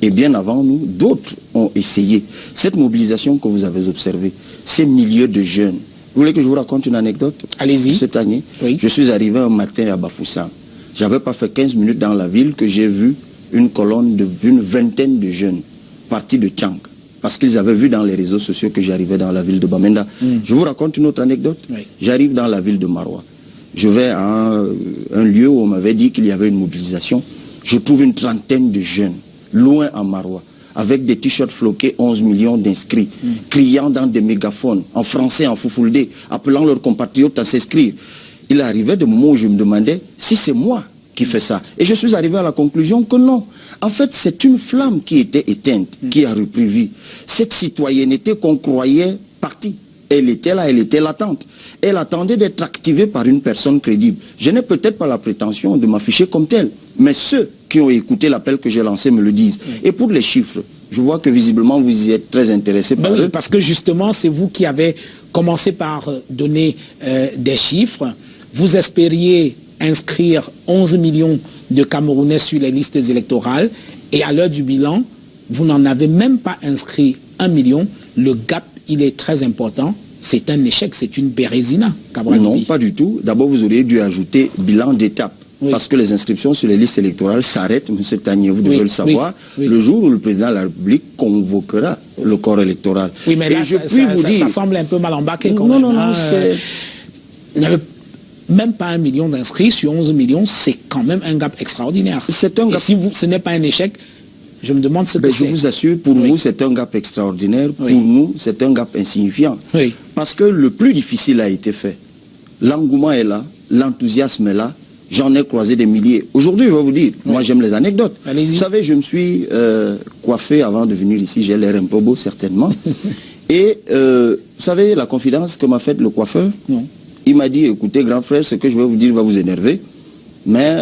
Et bien avant nous, d'autres ont essayé. Cette mobilisation que vous avez observée, ces milliers de jeunes. Vous voulez que je vous raconte une anecdote? Allez-y. Cette année, oui. Je suis arrivé un matin à Bafoussam. Je n'avais pas fait 15 minutes dans la ville que j'ai vu une colonne d'une vingtaine de jeunes partis de Tchang. Parce qu'ils avaient vu dans les réseaux sociaux que j'arrivais dans la ville de Bamenda. Je vous raconte une autre anecdote. Oui. J'arrive dans la ville de Maroua. Je vais à un lieu où on m'avait dit qu'il y avait une mobilisation. Je trouve une trentaine de jeunes, loin à Maroua, avec des t-shirts floqués, 11 millions d'inscrits, criant dans des mégaphones, en français, en foufoulde, appelant leurs compatriotes à s'inscrire. Il arrivait des moments où je me demandais si c'est moi qui fais ça. Et je suis arrivé à la conclusion que non. En fait, c'est une flamme qui était éteinte, qui a repris vie. Cette citoyenneté qu'on croyait partie, elle était là, elle était latente. Elle attendait d'être activée par une personne crédible. Je n'ai peut-être pas la prétention de m'afficher comme telle, mais ceux qui ont écouté l'appel que j'ai lancé me le disent. Et pour les chiffres, je vois que visiblement vous y êtes très intéressé par eux. Parce que justement, c'est vous qui avez commencé par donner des chiffres. Vous espériez inscrire 11 millions de Camerounais sur les listes électorales et à l'heure du bilan, vous n'en avez même pas inscrit 1 million. Le gap, il est très important. C'est un échec, c'est une bérésina. Non, pas du tout. D'abord, vous auriez dû ajouter bilan d'étape. Oui. Parce que les inscriptions sur les listes électorales s'arrêtent, M. Tanier, vous devez le savoir, le jour où le président de la République convoquera le corps électoral. Oui, mais là, ça semble un peu mal embarqué quand même. Non, c'est... Il n'y avait même pas 1 million d'inscrits sur 11 millions, c'est quand même un gap extraordinaire. C'est un gap... Et si ce n'est pas un échec, je me demande ce que c'est. Je vous assure, pour vous, c'est un gap extraordinaire. Pour nous, c'est un gap insignifiant. Parce que le plus difficile a été fait. L'engouement est là, l'enthousiasme est là. J'en ai croisé des milliers. Aujourd'hui, je vais vous dire, moi j'aime les anecdotes. Vous savez, je me suis coiffé avant de venir ici, j'ai l'air un peu beau certainement. Et vous savez, la confidence que m'a faite le coiffeur, il m'a dit, écoutez grand frère, ce que je vais vous dire va vous énerver, mais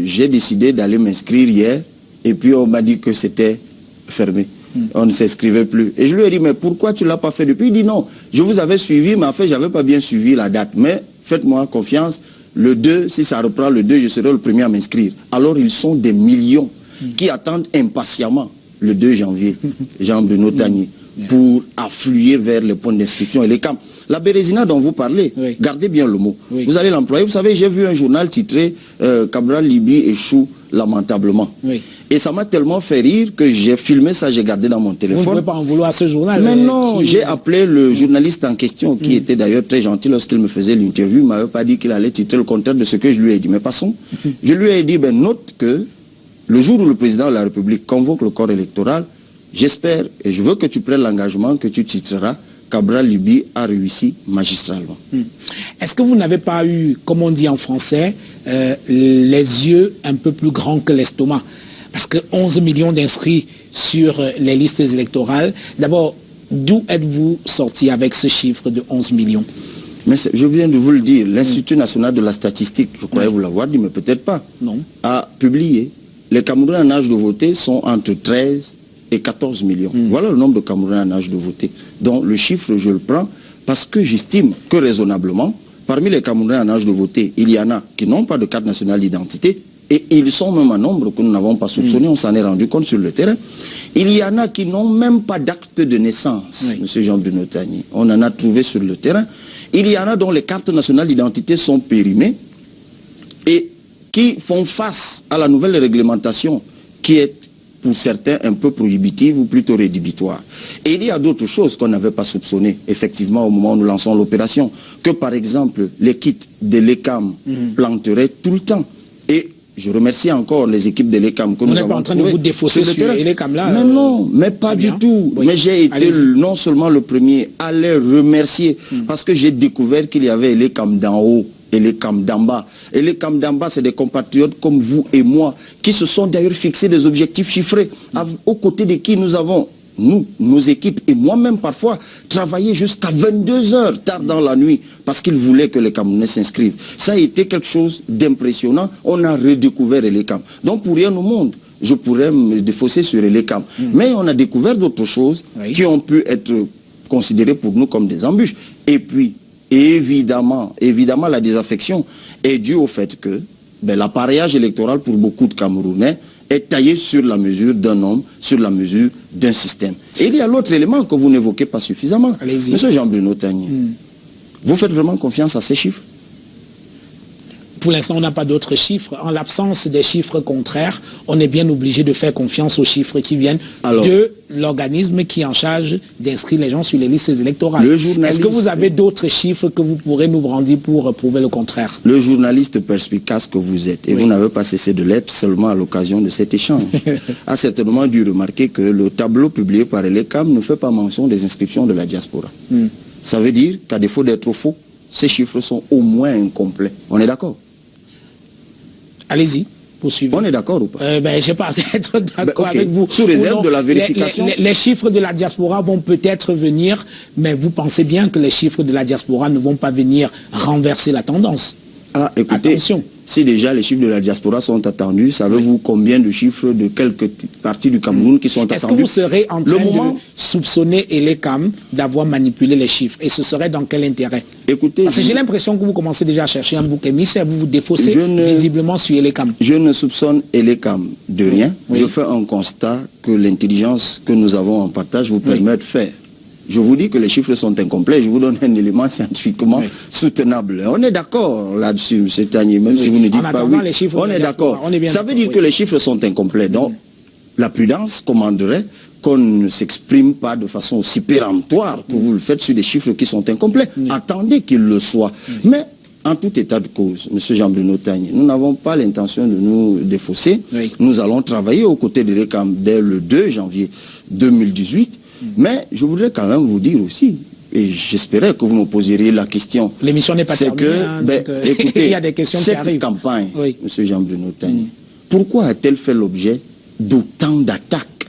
j'ai décidé d'aller m'inscrire hier, et puis on m'a dit que c'était fermé. On ne s'inscrivait plus. Et je lui ai dit, mais pourquoi tu ne l'as pas fait depuis? Il dit non, je vous avais suivi, mais en fait, je n'avais pas bien suivi la date. Mais faites-moi confiance. Le 2, si ça reprend le 2, je serai le premier à m'inscrire. Alors ils sont des millions qui attendent impatiemment le 2 janvier, Jean-Bruno Tanier, pour affluer vers les points d'inscription et les camps. La bérésina dont vous parlez, gardez bien le mot. Vous allez l'employer. Vous savez, j'ai vu un journal titré Cabral Libye échoue lamentablement. Et ça m'a tellement fait rire que j'ai filmé ça, j'ai gardé dans mon téléphone. Vous ne pouvez pas en vouloir à ce journal. Mais non, j'ai appelé le journaliste en question, qui était d'ailleurs très gentil lorsqu'il me faisait l'interview. Il ne m'avait pas dit qu'il allait titrer le contraire de ce que je lui ai dit. Mais passons. Je lui ai dit, ben, note que le jour où le président de la République convoque le corps électoral, j'espère et je veux que tu prennes l'engagement que tu titreras Cabral Libye a réussi magistralement. Est-ce que vous n'avez pas eu, comme on dit en français, les yeux un peu plus grands que l'estomac? Parce que 11 millions d'inscrits sur les listes électorales, d'abord, d'où êtes-vous sorti avec ce chiffre de 11 millions? Mais je viens de vous le dire, l'Institut national de la statistique, je croyais vous l'avoir dit, mais peut-être pas, a publié. Les Camerounais en âge de voter sont entre 13 et 14 millions. Voilà le nombre de Camerounais en âge de voter. Donc le chiffre, je le prends parce que j'estime que raisonnablement, parmi les Camerounais en âge de voter, il y en a qui n'ont pas de carte nationale d'identité, et ils sont même un nombre que nous n'avons pas soupçonné, on s'en est rendu compte sur le terrain. Il y en a qui n'ont même pas d'acte de naissance, M. Jean-Bruno Tanier. On en a trouvé sur le terrain. Il y en a dont les cartes nationales d'identité sont périmées et qui font face à la nouvelle réglementation qui est pour certains un peu prohibitive ou plutôt rédhibitoire. Et il y a d'autres choses qu'on n'avait pas soupçonnées, effectivement, au moment où nous lançons l'opération, que par exemple, les kits de l'ECAM planteraient tout le temps. Et je remercie encore les équipes de l'ECAM que nous avons trouvées. On n'est pas en train de vous défausser sur l'ECAM là. Mais non, mais pas du tout. Mais j'ai été non seulement le premier à les remercier, parce que j'ai découvert qu'il y avait l'ECAM d'en haut et les camps d'en bas. Et les camps d'en bas, c'est des compatriotes comme vous et moi, qui se sont d'ailleurs fixés des objectifs chiffrés, aux côtés de qui nous avons, nous, nos équipes, et moi-même parfois, travaillé jusqu'à 22 heures tard dans la nuit, parce qu'ils voulaient que les Camerounais s'inscrivent. Ça a été quelque chose d'impressionnant. On a redécouvert les camps. Donc pour rien au monde, je pourrais me défausser sur les camps. Mais on a découvert d'autres choses qui ont pu être considérées pour nous comme des embûches. Et puis, évidemment, la désaffection est due au fait que l'appareillage électoral pour beaucoup de Camerounais est taillé sur la mesure d'un homme, sur la mesure d'un système. Et il y a l'autre élément que vous n'évoquez pas suffisamment. Monsieur Jean-Bruno Tanier, vous faites vraiment confiance à ces chiffres? Pour l'instant, on n'a pas d'autres chiffres. En l'absence des chiffres contraires, on est bien obligé de faire confiance aux chiffres qui viennent de l'organisme qui est en charge d'inscrire les gens sur les listes électorales. Est-ce que vous avez d'autres chiffres que vous pourrez nous brandir pour prouver le contraire? Le journaliste perspicace que vous êtes, et vous n'avez pas cessé de l'être seulement à l'occasion de cet échange, a certainement dû remarquer que le tableau publié par l'ECAM ne fait pas mention des inscriptions de la diaspora. Ça veut dire qu'à défaut d'être faux, ces chiffres sont au moins incomplets. On est d'accord? Allez-y, poursuivez. On est d'accord ou pas? Je ne sais pas être d'accord avec vous. Sous réserve de la vérification. Les chiffres de la diaspora vont peut-être venir, mais vous pensez bien que les chiffres de la diaspora ne vont pas venir renverser la tendance. Ah, écoutez, attention. Si déjà les chiffres de la diaspora sont attendus, savez-vous combien de chiffres de quelques parties du Cameroun qui sont attendus? Est-ce que vous serez en train de soupçonner Elecam d'avoir manipulé les chiffres? Et ce serait dans quel intérêt? Écoutez, parce que j'ai l'impression que vous commencez déjà à chercher un bouc émissaire, vous vous défaussez visiblement sur Elecam. Je ne soupçonne Elecam de rien. Je fais un constat que l'intelligence que nous avons en partage vous permet de faire. Je vous dis que les chiffres sont incomplets, je vous donne un élément scientifiquement soutenable. On est d'accord là-dessus, M. Tagné, même si vous ne dites pas oui. Les chiffres on est d'accord. Ça veut dire que les chiffres sont incomplets. Donc, la prudence commanderait qu'on ne s'exprime pas de façon aussi péremptoire que vous le faites sur des chiffres qui sont incomplets. Attendez qu'ils le soient. Mais, en tout état de cause, M. Jean-Bruno Tagné, nous n'avons pas l'intention de nous défausser. Nous allons travailler aux côtés de l'ECAM dès le 2 janvier 2018. Mais je voudrais quand même vous dire aussi, et j'espérais que vous me poseriez la question. L'émission n'est pas terminée, écoutez, il y a des questions qui arrivent. Cette campagne, M. Jean-Bruno Tagné, pourquoi a-t-elle fait l'objet d'autant d'attaques,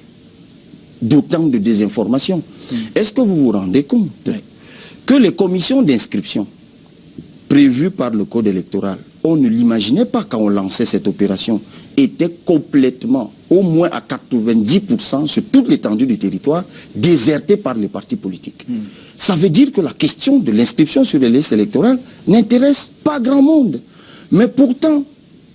d'autant de désinformation? Est-ce que vous vous rendez compte que les commissions d'inscription prévues par le code électoral, on ne l'imaginait pas quand on lançait cette opération, était complètement, au moins à 90% sur toute l'étendue du territoire, déserté par les partis politiques. Ça veut dire que la question de l'inscription sur les listes électorales n'intéresse pas grand monde. Mais pourtant,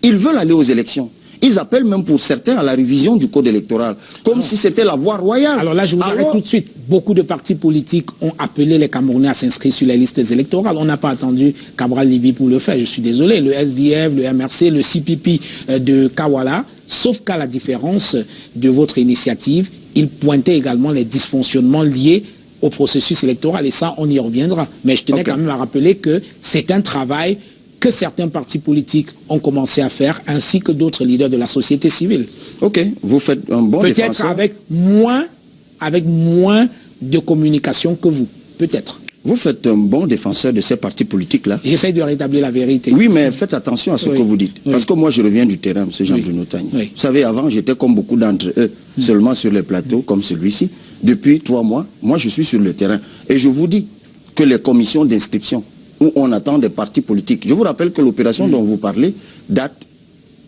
ils veulent aller aux élections. Ils appellent même pour certains à la révision du code électoral, comme si c'était la voie royale. Alors là, je vous arrête tout de suite. Beaucoup de partis politiques ont appelé les Camerounais à s'inscrire sur les listes électorales. On n'a pas attendu Cabral Libye pour le faire, je suis désolé. Le SDF, le MRC, le CPP de Kawala, sauf qu'à la différence de votre initiative, ils pointaient également les dysfonctionnements liés au processus électoral. Et ça, on y reviendra. Mais je tenais quand même à rappeler que c'est un travail que certains partis politiques ont commencé à faire, ainsi que d'autres leaders de la société civile. Ok, vous faites un bon défenseur. Peut-être avec moins de communication que vous, peut-être. Vous faites un bon défenseur de ces partis politiques-là. J'essaie de rétablir la vérité. Oui, mais faites attention à ce que vous dites. Parce que moi, je reviens du terrain, M. Jean-Bruno Tagné. Vous savez, avant, j'étais comme beaucoup d'entre eux, seulement sur les plateaux, comme celui-ci. Depuis 3 mois, moi, je suis sur le terrain. Et je vous dis que les commissions d'inscription, où on attend des partis politiques. Je vous rappelle que l'opération dont vous parlez date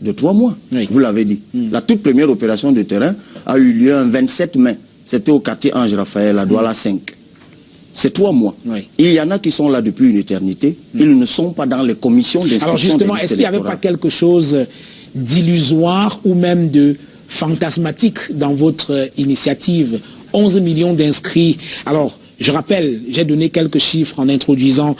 de 3 mois. Vous l'avez dit. La toute première opération de terrain a eu lieu un 27 mai. C'était au quartier Ange Raphaël, à Douala 5. C'est 3 mois. Il y en a qui sont là depuis une éternité. Ils ne sont pas dans les commissions d'inscription. Alors justement, est-ce qu'il n'y avait pas quelque chose d'illusoire ou même de fantasmatique dans votre initiative? 11 millions d'inscrits. Alors, je rappelle, j'ai donné quelques chiffres en introduisant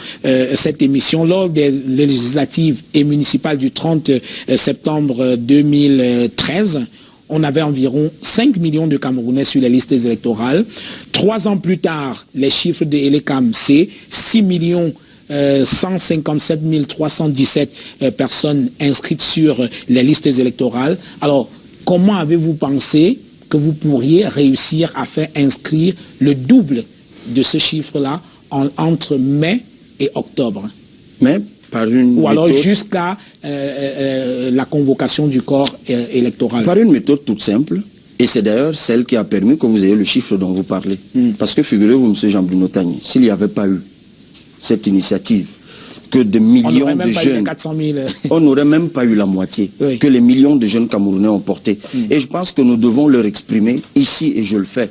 cette émission. Lors des législatives et municipales du 30 septembre 2013, on avait environ 5 millions de Camerounais sur les listes électorales. 3 ans plus tard, les chiffres de Elecam, c'est 6 millions 157 317 personnes inscrites sur les listes électorales. Alors, comment avez-vous pensé que vous pourriez réussir à faire inscrire le double de ce chiffre-là entre mai et octobre? Mais par une Ou alors jusqu'à la convocation du corps électoral? Par une méthode toute simple, et c'est d'ailleurs celle qui a permis que vous ayez le chiffre dont vous parlez. Parce que figurez-vous, M. Jean-Bruno Tagné, s'il n'y avait pas eu cette initiative, que de millions de jeunes, on n'aurait même pas eu la moitié que les millions de jeunes Camerounais ont porté. Et je pense que nous devons leur exprimer ici, et je le fais,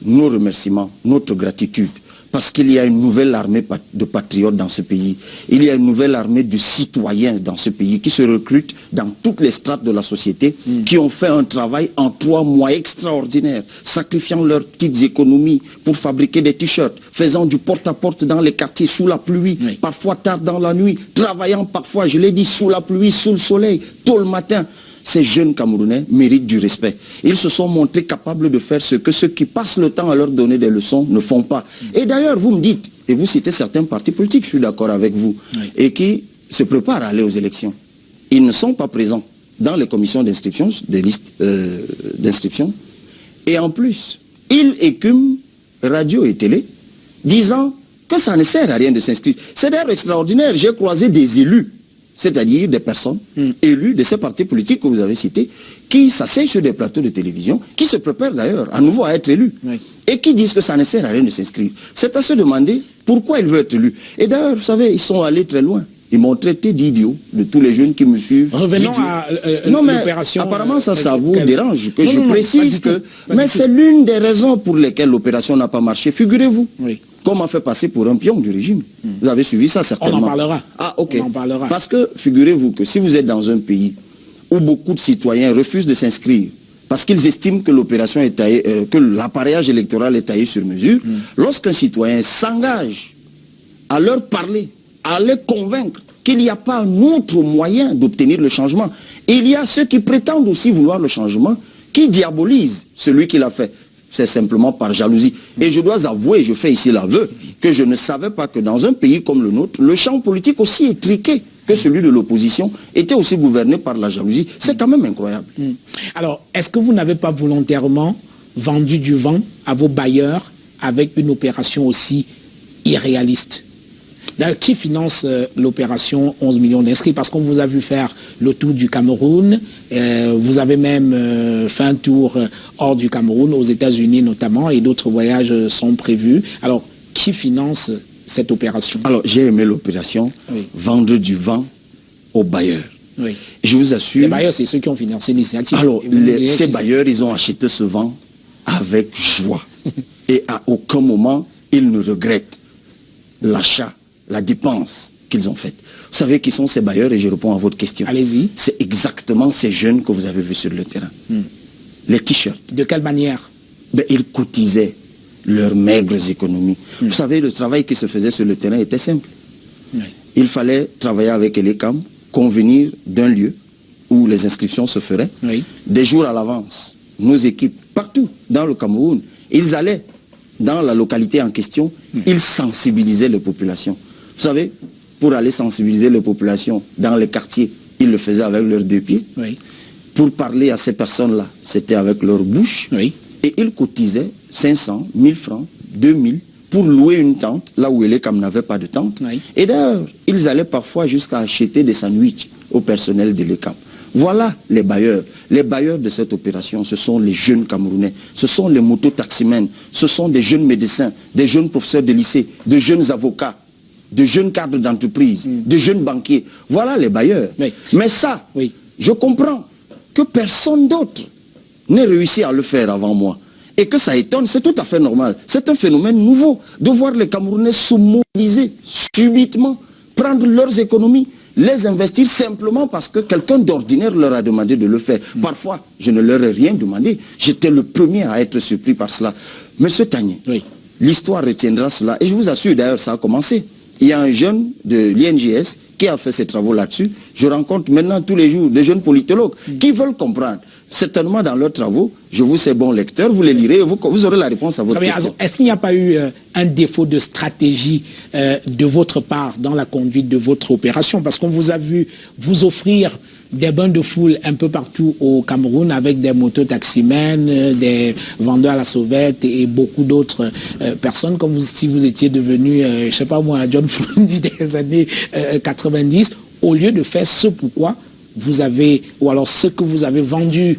nos remerciements, notre gratitude. Parce qu'il y a une nouvelle armée de patriotes dans ce pays. Il y a une nouvelle armée de citoyens dans ce pays qui se recrutent dans toutes les strates de la société, qui ont fait un travail en 3 mois extraordinaire, sacrifiant leurs petites économies pour fabriquer des t-shirts, faisant du porte-à-porte dans les quartiers sous la pluie, parfois tard dans la nuit, travaillant parfois, je l'ai dit, sous la pluie, sous le soleil, tôt le matin. Ces jeunes Camerounais méritent du respect. Ils se sont montrés capables de faire ce que ceux qui passent le temps à leur donner des leçons ne font pas. Et d'ailleurs, vous me dites, et vous citez certains partis politiques, je suis d'accord avec vous, et qui se préparent à aller aux élections. Ils ne sont pas présents dans les commissions d'inscription, des listes d'inscription. Et en plus, ils écument radio et télé, disant que ça ne sert à rien de s'inscrire. C'est d'ailleurs extraordinaire. J'ai croisé des élus, c'est-à-dire des personnes élues de ces partis politiques que vous avez cités, qui s'asseyent sur des plateaux de télévision, qui se préparent d'ailleurs à nouveau à être élus, et qui disent que ça ne sert à rien de s'inscrire. C'est à se demander pourquoi ils veulent être élus. Et d'ailleurs, vous savez, ils sont allés très loin. Ils m'ont traité d'idiot, de tous les jeunes qui me suivent. Revenons à l'opération. Apparemment, ça vous dérange que je précise que... Mais c'est l'une des raisons pour lesquelles l'opération n'a pas marché. Figurez-vous, qu'on m'a fait passer pour un pion du régime. Vous avez suivi ça certainement. On en parlera. Ah, ok. On en parlera. Parce que, figurez-vous que si vous êtes dans un pays où beaucoup de citoyens refusent de s'inscrire parce qu'ils estiment que l'opération est taillée, que l'appareillage électoral est taillé sur mesure, lorsqu'un citoyen s'engage à leur parler, à les convaincre qu'il n'y a pas un autre moyen d'obtenir le changement. Et il y a ceux qui prétendent aussi vouloir le changement, qui diabolisent celui qui l'a fait. C'est simplement par jalousie. Et je dois avouer, je fais ici l'aveu, que je ne savais pas que dans un pays comme le nôtre, le champ politique aussi étriqué que celui de l'opposition était aussi gouverné par la jalousie. C'est quand même incroyable. Alors, est-ce que vous n'avez pas volontairement vendu du vent à vos bailleurs avec une opération aussi irréaliste? Qui finance l'opération 11 millions d'inscrits? Parce qu'on vous a vu faire le tour du Cameroun, vous avez même fait un tour hors du Cameroun, aux États-Unis notamment, et d'autres voyages sont prévus. Alors, qui finance cette opération? Alors, j'ai aimé l'opération, vendre du vent aux bailleurs. Oui. Je vous assure... Les bailleurs, c'est ceux qui ont financé l'initiative. Alors, ces bailleurs, ils ont acheté ce vent avec joie. Et à aucun moment, ils ne regrettent l'achat, la dépense qu'ils ont faite. Vous savez qui sont ces bailleurs? Et je réponds à votre question. Allez-y. C'est exactement ces jeunes que vous avez vus sur le terrain. Les t-shirts. De quelle manière? Ils cotisaient leurs maigres économies. Vous savez, le travail qui se faisait sur le terrain était simple. Il fallait travailler avec Elecam, convenir d'un lieu où les inscriptions se feraient. Des jours à l'avance, nos équipes, partout dans le Cameroun, ils allaient dans la localité en question, ils sensibilisaient les populations. Vous savez, pour aller sensibiliser les populations dans les quartiers, ils le faisaient avec leurs deux pieds. Pour parler à ces personnes-là, c'était avec leur bouche. Et ils cotisaient 500, 1000 francs, 2000 pour louer une tente, là où Elecam n'avait pas de tente. Et d'ailleurs, ils allaient parfois jusqu'à acheter des sandwichs au personnel d'Elecam. Voilà les bailleurs. Les bailleurs de cette opération, ce sont les jeunes Camerounais, ce sont les mototaximens, ce sont des jeunes médecins, des jeunes professeurs de lycée, de jeunes avocats, de jeunes cadres d'entreprise, de jeunes banquiers. Voilà les bailleurs. Mais ça, je comprends que personne d'autre n'ait réussi à le faire avant moi. Et que ça étonne, c'est tout à fait normal. C'est un phénomène nouveau de voir les Camerounais se mobiliser subitement, prendre leurs économies, les investir simplement parce que quelqu'un d'ordinaire leur a demandé de le faire. Parfois, je ne leur ai rien demandé. J'étais le premier à être surpris par cela. Monsieur Tagné, l'histoire retiendra cela. Et je vous assure, d'ailleurs, ça a commencé. Il y a un jeune de l'INGS qui a fait ses travaux là-dessus. Je rencontre maintenant tous les jours des jeunes politologues qui veulent comprendre. Certainement dans leurs travaux, je vous sais bon lecteur, vous les lirez et vous aurez la réponse à votre question. Est-ce qu'il n'y a pas eu un défaut de stratégie de votre part dans la conduite de votre opération? Parce qu'on vous a vu vous offrir des bains de foule un peu partout au Cameroun avec des mototaximens, des vendeurs à la sauvette et beaucoup d'autres personnes, comme si vous étiez devenu, je ne sais pas moi, John Frundi des années 90, au lieu de faire ce pourquoi vous avez, ou alors ce que vous avez vendu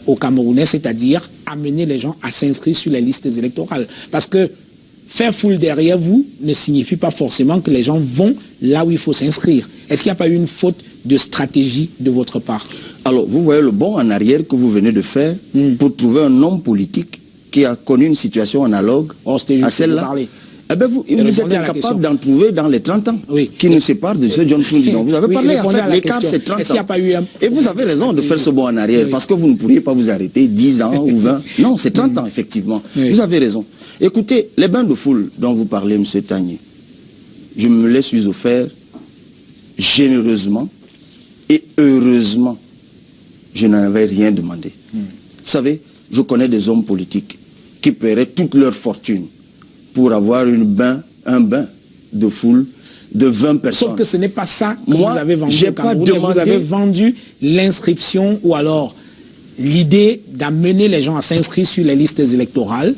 aux Camerounais, c'est-à-dire amener les gens à s'inscrire sur les listes électorales. Parce que faire foule derrière vous ne signifie pas forcément que les gens vont là où il faut s'inscrire. Est-ce qu'il n'y a pas eu une faute de stratégie de votre part? Alors, vous voyez le bond en arrière que vous venez de faire pour trouver un homme politique qui a connu une situation analogue à celle-là. Eh bien, vous êtes incapable d'en trouver dans les 30 ans qui nous séparent de ce John Frundi dont vous avez parlé. En fait, l'écart, c'est 30 ans. Et vous avez raison de faire ce bond en arrière, parce que vous ne pourriez pas vous arrêter 10 ans ou 20. Non, c'est 30 ans, effectivement. Vous avez raison. Écoutez, les bains de foule dont vous parlez, M. Tagné, je me les suis offert généreusement et heureusement. Je n'en avais rien demandé. Vous savez, je connais des hommes politiques qui paieraient toute leur fortune pour avoir un bain de foule de 20 personnes. Sauf que ce n'est pas ça que vous avez vendu au Cameroun. Vous avez vendu l'inscription ou alors l'idée d'amener les gens à s'inscrire sur les listes électorales.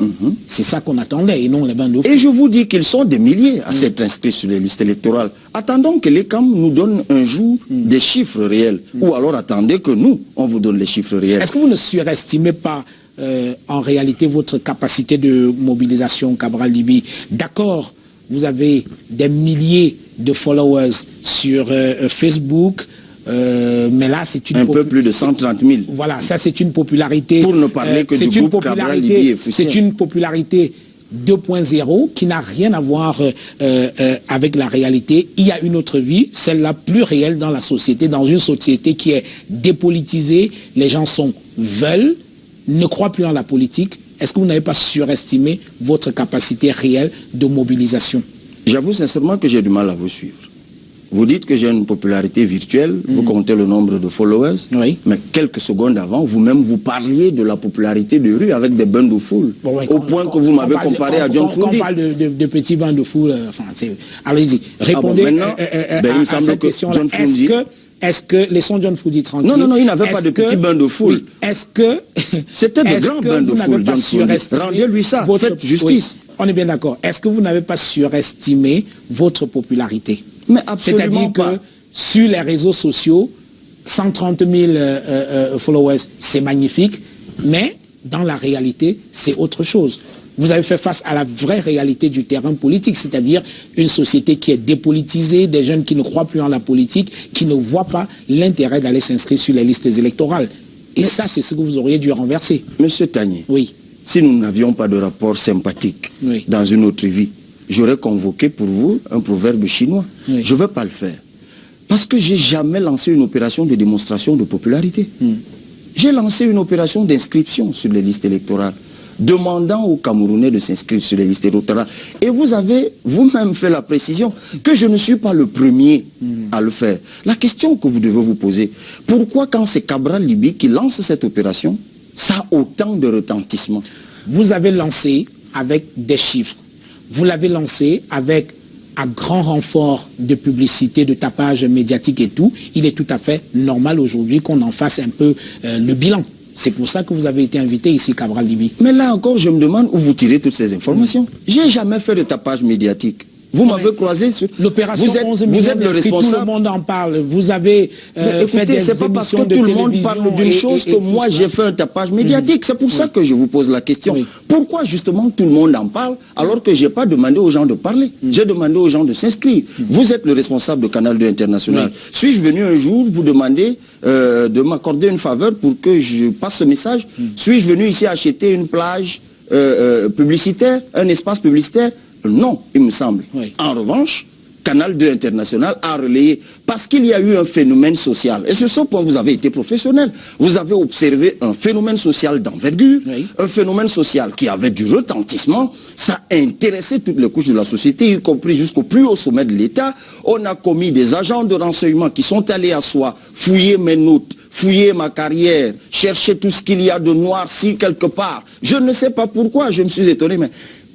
C'est ça qu'on attendait et non les bains de foule. Et je vous dis qu'ils sont des milliers à s'être inscrits sur les listes électorales. Attendons que l'ECAM nous donne un jour des chiffres réels. Ou alors attendez que nous, on vous donne les chiffres réels. Est-ce que vous ne surestimez pas en réalité votre capacité de mobilisation, Cabral Libye? D'accord, vous avez des milliers de followers sur Facebook, mais là c'est une... Un peu plus de 130 000. Voilà, ça c'est une popularité... Pour ne parler que du groupe Cabral, Libye et Foussière. C'est une popularité 2.0 qui n'a rien à voir avec la réalité. Il y a une autre vie, celle-là plus réelle dans la société, dans une société qui est dépolitisée. Les gens ne croient plus en la politique. Est-ce que vous n'avez pas surestimé votre capacité réelle de mobilisation? J'avoue sincèrement que j'ai du mal à vous suivre. Vous dites que j'ai une popularité virtuelle, vous comptez le nombre de followers, oui. Mais quelques secondes avant, vous-même vous parliez de la popularité de rue avec des bains de foule, au point que vous m'avez comparé à John Foudi. Quand on parle de petits bains de foule, allez-y, répondez à cette question. Est-ce que, laissons John Foudi tranquille. Non, il n'avait pas de petits bains de foule. Oui, est-ce que... C'était de grands bains de foule, John Foudi. Rendez-lui ça, faites justice. Oui, on est bien d'accord. Est-ce que vous n'avez pas surestimé votre popularité? Mais absolument pas. C'est-à-dire que sur les réseaux sociaux, 130 000 followers, c'est magnifique, mais dans la réalité, c'est autre chose. Vous avez fait face à la vraie réalité du terrain politique, c'est-à-dire une société qui est dépolitisée, des jeunes qui ne croient plus en la politique, qui ne voient pas l'intérêt d'aller s'inscrire sur les listes électorales. Et ça, c'est ce que vous auriez dû renverser. Monsieur Tagné, oui. Si nous n'avions pas de rapport sympathique dans une autre vie, j'aurais convoqué pour vous un proverbe chinois. Oui. Je ne vais pas le faire. Parce que je n'ai jamais lancé une opération de démonstration de popularité. J'ai lancé une opération d'inscription sur les listes électorales, demandant aux Camerounais de s'inscrire sur les listes électorales. Et vous avez vous-même fait la précision que je ne suis pas le premier à le faire. La question que vous devez vous poser, pourquoi quand c'est Cabral Libye qui lance cette opération, ça a autant de retentissement? Vous avez lancé avec des chiffres. Vous l'avez lancé avec un grand renfort de publicité, de tapage médiatique et tout. Il est tout à fait normal aujourd'hui qu'on en fasse un peu le bilan. C'est pour ça que vous avez été invité ici, Cabral Libye. Mais là encore, je me demande où vous tirez toutes ces informations. J'ai jamais fait de tapage médiatique. Vous m'avez croisé sur... L'opération 11 millions, vous êtes le responsable. Tout le monde en parle. Vous avez fait des c'est pas parce que tout le monde parle d'une chose que moi j'ai fait un tapage médiatique. C'est pour ça que je vous pose la question. Pourquoi justement tout le monde en parle alors que je n'ai pas demandé aux gens de parler? J'ai demandé aux gens de s'inscrire. Vous êtes le responsable de Canal 2 International. Suis-je venu un jour vous demander de m'accorder une faveur pour que je passe ce message? Suis-je venu ici acheter une plage publicitaire, un espace publicitaire? Non, il me semble. En revanche, Canal 2 International a relayé parce qu'il y a eu un phénomène social. Et sur ce point, vous avez été professionnel. Vous avez observé un phénomène social d'envergure, un phénomène social qui avait du retentissement. Ça a intéressé toutes les couches de la société, y compris jusqu'au plus haut sommet de l'État. On a commis des agents de renseignement qui sont allés à soi, fouiller mes notes, fouiller ma carrière, chercher tout ce qu'il y a de noir si quelque part. Je ne sais pas pourquoi, je me suis étonné, mais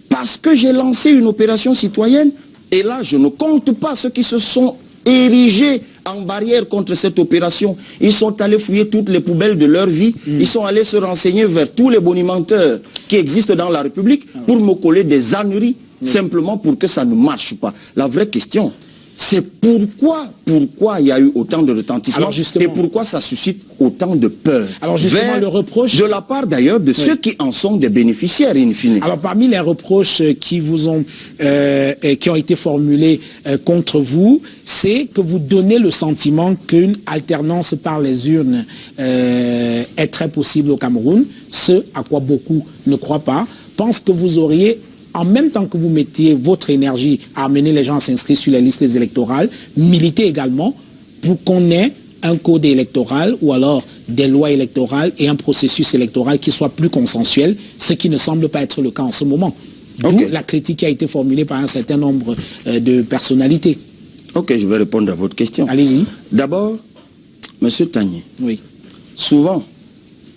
parce que j'ai lancé une opération citoyenne, et là je ne compte pas ceux qui se sont érigés en barrière contre cette opération. Ils sont allés fouiller toutes les poubelles de leur vie, ils sont allés se renseigner vers tous les bonimenteurs qui existent dans la République pour me coller des âneries, simplement pour que ça ne marche pas. La vraie question, c'est pourquoi il y a eu autant de retentissement et pourquoi ça suscite autant de peur. Alors justement, le reproche... De la part d'ailleurs de ceux qui en sont des bénéficiaires in fine. Alors parmi les reproches qui ont été formulés contre vous, c'est que vous donnez le sentiment qu'une alternance par les urnes est très possible au Cameroun, ce à quoi beaucoup ne croient pas, pensent que vous auriez... En même temps que vous mettiez votre énergie à amener les gens à s'inscrire sur les listes électorales, militez également pour qu'on ait un code électoral ou alors des lois électorales et un processus électoral qui soit plus consensuel, ce qui ne semble pas être le cas en ce moment. D'où la critique qui a été formulée par un certain nombre de personnalités. Ok, je vais répondre à votre question. Allez-y. D'abord, Monsieur Tagné, souvent,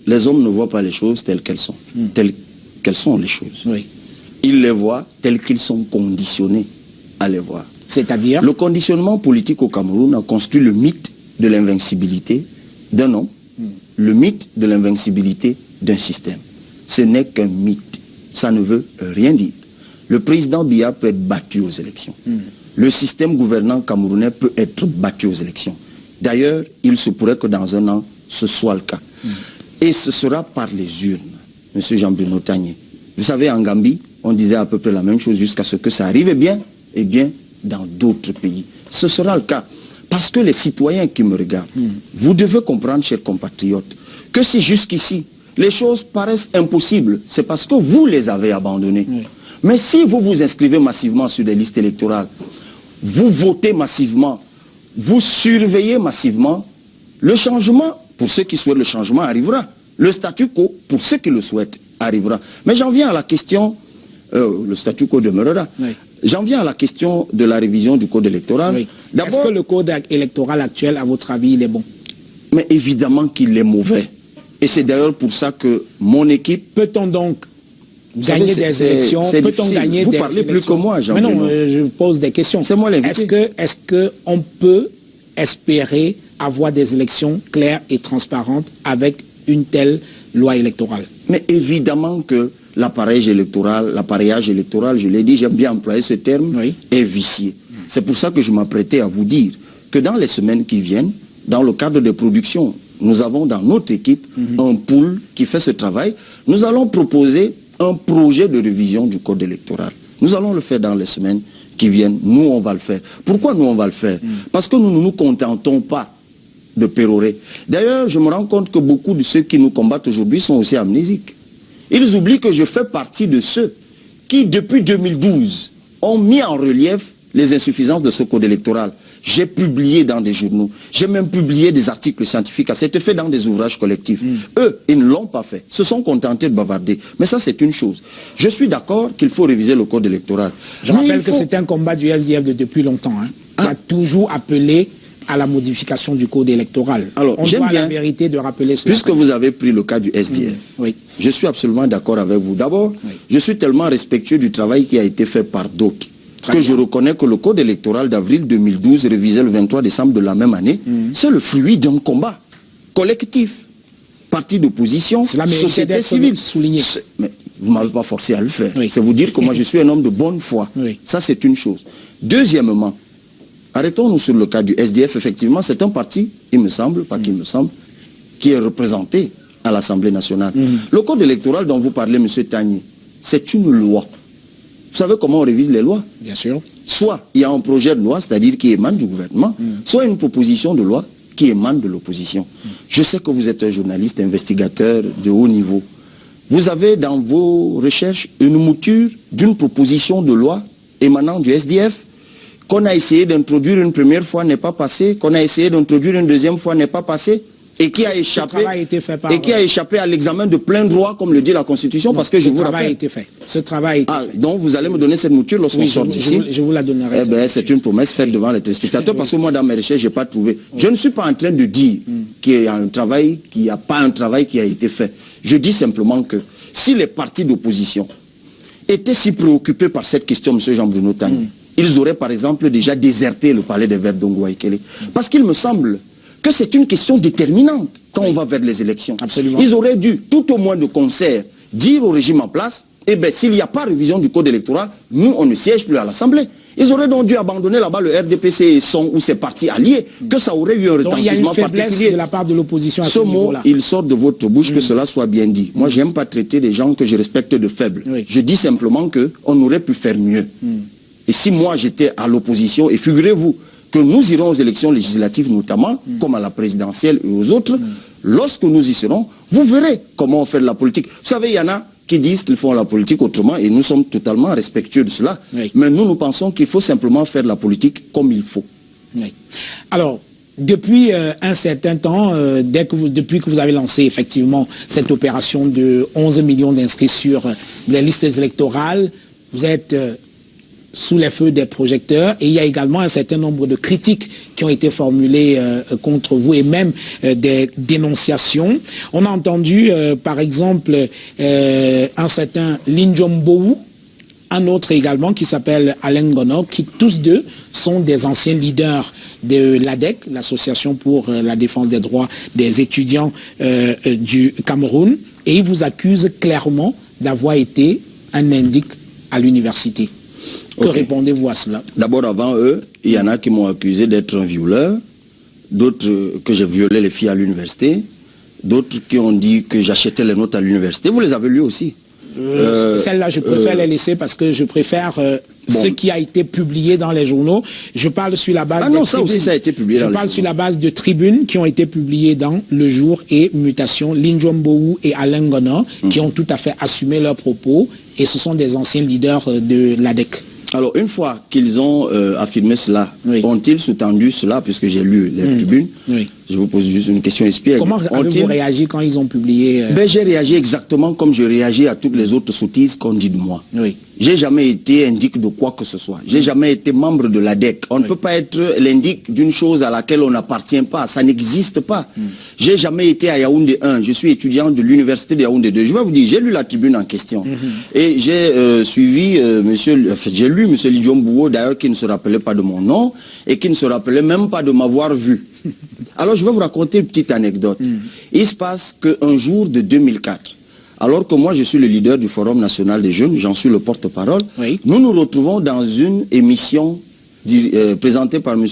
les hommes ne voient pas les choses telles qu'elles sont. Telles qu'elles sont les choses. Ils les voient tels qu'ils sont conditionnés à les voir. C'est-à-dire? Le conditionnement politique au Cameroun a construit le mythe de l'invincibilité d'un homme, le mythe de l'invincibilité d'un système. Ce n'est qu'un mythe. Ça ne veut rien dire. Le président Biya peut être battu aux élections. Le système gouvernant camerounais peut être battu aux élections. D'ailleurs, il se pourrait que dans un an, ce soit le cas. Et ce sera par les urnes, M. Jean-Bruno Tagné. Vous savez, en Gambie, on disait à peu près la même chose jusqu'à ce que ça arrive. Eh bien, eh bien, dans d'autres pays. Ce sera le cas. Parce que les citoyens qui me regardent, vous devez comprendre, chers compatriotes, que si jusqu'ici, les choses paraissent impossibles, c'est parce que vous les avez abandonnées. Mais si vous vous inscrivez massivement sur des listes électorales, vous votez massivement, vous surveillez massivement, le changement, pour ceux qui souhaitent le changement, arrivera. Le statu quo, pour ceux qui le souhaitent, arrivera. Mais j'en viens à la question, le statu quo demeurera. J'en viens à la question de la révision du code électoral. Est-ce que le code électoral actuel, à votre avis, il est bon? Mais évidemment qu'il est mauvais. Et c'est d'ailleurs pour ça que mon équipe... Peut-on donc gagner des élections? Peut-on gagner Vous des parlez élections? plus que moi, Jean. Mais non, je pose des questions. C'est moi l'invité. Est-ce qu'on peut espérer avoir des élections claires et transparentes avec une telle loi électorale? Mais évidemment que l'appareillage électoral, je l'ai dit, j'aime bien employer ce terme, est vicié. C'est pour ça que je m'apprêtais à vous dire que dans les semaines qui viennent, dans le cadre de production, nous avons dans notre équipe un pool qui fait ce travail. Nous allons proposer un projet de révision du code électoral. Nous allons le faire dans les semaines qui viennent. Nous, on va le faire. Pourquoi nous, on va le faire? Parce que nous ne nous contentons pas de pérorer. D'ailleurs, je me rends compte que beaucoup de ceux qui nous combattent aujourd'hui sont aussi amnésiques. Ils oublient que je fais partie de ceux qui, depuis 2012, ont mis en relief les insuffisances de ce code électoral. J'ai publié dans des journaux, j'ai même publié des articles scientifiques à cet effet dans des ouvrages collectifs. Eux, ils ne l'ont pas fait, se sont contentés de bavarder. Mais ça, c'est une chose. Je suis d'accord qu'il faut réviser le code électoral. Je rappelle que c'est un combat du SDF depuis longtemps, qui a toujours appelé à la modification du code électoral. Alors, on doit la vérité de rappeler cela. Puisque vous avez pris le cas du SDF, je suis absolument d'accord avec vous. D'abord, je suis tellement respectueux du travail qui a été fait par d'autres, que je reconnais que le code électoral d'avril 2012, révisé le 23 décembre de la même année, c'est le fruit d'un combat collectif. Parti d'opposition, société civile. Mais vous ne m'avez pas forcé à le faire. C'est vous dire que moi je suis un homme de bonne foi. Ça, c'est une chose. Deuxièmement, arrêtons-nous sur le cas du SDF. Effectivement, c'est un parti, il me semble, pas qu'il me semble, qui est représenté à l'Assemblée nationale. Le code électoral dont vous parlez, M. Tagny, c'est une loi. Vous savez comment on révise les lois? Bien sûr. Soit il y a un projet de loi, c'est-à-dire qui émane du gouvernement, soit une proposition de loi qui émane de l'opposition. Je sais que vous êtes un journaliste, investigateur de haut niveau. Vous avez dans vos recherches une mouture d'une proposition de loi émanant du SDF, qu'on a essayé d'introduire une première fois n'est pas passé, qu'on a essayé d'introduire une deuxième fois n'est pas passé, et qui a échappé à l'examen de plein droit, comme le dit la Constitution, parce que je vous rappelle. Ce travail a été fait. Donc vous allez me donner cette mouture lorsqu'on sort d'ici. Je vous la donnerai. Eh bien, c'est une promesse faite devant les téléspectateurs, parce que moi, dans mes recherches, je n'ai pas trouvé. Je ne suis pas en train de dire qu'il y a un travail, qu'il n'y a pas un travail qui a été fait. Je dis simplement que si les partis d'opposition étaient si préoccupés par cette question, M. Jean-Bruno Tagny, ils auraient par exemple déjà déserté le palais des Verts d'Ongouaïkele. Parce qu'il me semble que c'est une question déterminante quand on va vers les élections. Absolument. Ils auraient dû, tout au moins de concert, dire au régime en place, eh bien, s'il n'y a pas révision du code électoral, nous, on ne siège plus à l'Assemblée. Ils auraient donc dû abandonner là-bas le RDPC et son ou ses partis alliés, que ça aurait eu un retentissement particulier. De la part de l'opposition à ce mot, il sort de votre bouche, que cela soit bien dit. Moi, je n'aime pas traiter des gens que je respecte de faibles. Je dis simplement qu'on aurait pu faire mieux. Et si moi, j'étais à l'opposition, et figurez-vous que nous irons aux élections législatives notamment, comme à la présidentielle et aux autres, lorsque nous y serons, vous verrez comment on fait de la politique. Vous savez, il y en a qui disent qu'ils font la politique autrement, et nous sommes totalement respectueux de cela. Mais nous pensons qu'il faut simplement faire de la politique comme il faut. Alors, depuis un certain temps, depuis que vous avez lancé effectivement cette opération de 11 millions d'inscrits sur les listes électorales, vous êtes sous les feux des projecteurs, et il y a également un certain nombre de critiques qui ont été formulées contre vous, et même des dénonciations. On a entendu par exemple un certain Linjombou, un autre également qui s'appelle Alain Gono, qui tous deux sont des anciens leaders de l'ADEC, l'Association pour la défense des droits des étudiants du Cameroun, et ils vous accusent clairement d'avoir été un indique à l'université. Que répondez-vous à cela? D'abord, avant eux, il y en a qui m'ont accusé d'être un violeur, d'autres que j'ai violé les filles à l'université, d'autres qui ont dit que j'achetais les notes à l'université. Vous les avez lues aussi. Celle-là, je préfère les laisser parce que je préfère ce qui a été publié dans les journaux. Je parle sur la base Ah non, ça aussi, ça a été publié dans les journaux. Je parle sur la base de tribunes qui ont été publiées dans Le Jour et Mutation. Linjomboou et Alain Gonon qui ont tout à fait assumé leurs propos et ce sont des anciens leaders de l'ADEC. Alors, une fois qu'ils ont affirmé cela, ont-ils sous-tendu cela, puisque j'ai lu les tribunes? Je vous pose juste une question espiègle. Comment avez-vous réagi quand ils ont publié J'ai réagi exactement comme je réagis à toutes les autres sottises qu'on dit de moi. J'ai jamais été indique de quoi que ce soit. J'ai jamais été membre de l'ADEC. On ne peut pas être l'indique d'une chose à laquelle on n'appartient pas. Ça n'existe pas. J'ai jamais été à Yaoundé 1. Je suis étudiant de l'université de Yaoundé 2. Je vais vous dire, j'ai lu la tribune en question. Et j'ai suivi j'ai lu M. Lidjombourou, d'ailleurs, qui ne se rappelait pas de mon nom et qui ne se rappelait même pas de m'avoir vu. Alors, je vais vous raconter une petite anecdote. Il se passe qu'un jour de 2004, alors que moi, je suis le leader du Forum national des jeunes, j'en suis le porte-parole, nous nous retrouvons dans une émission présentée par M.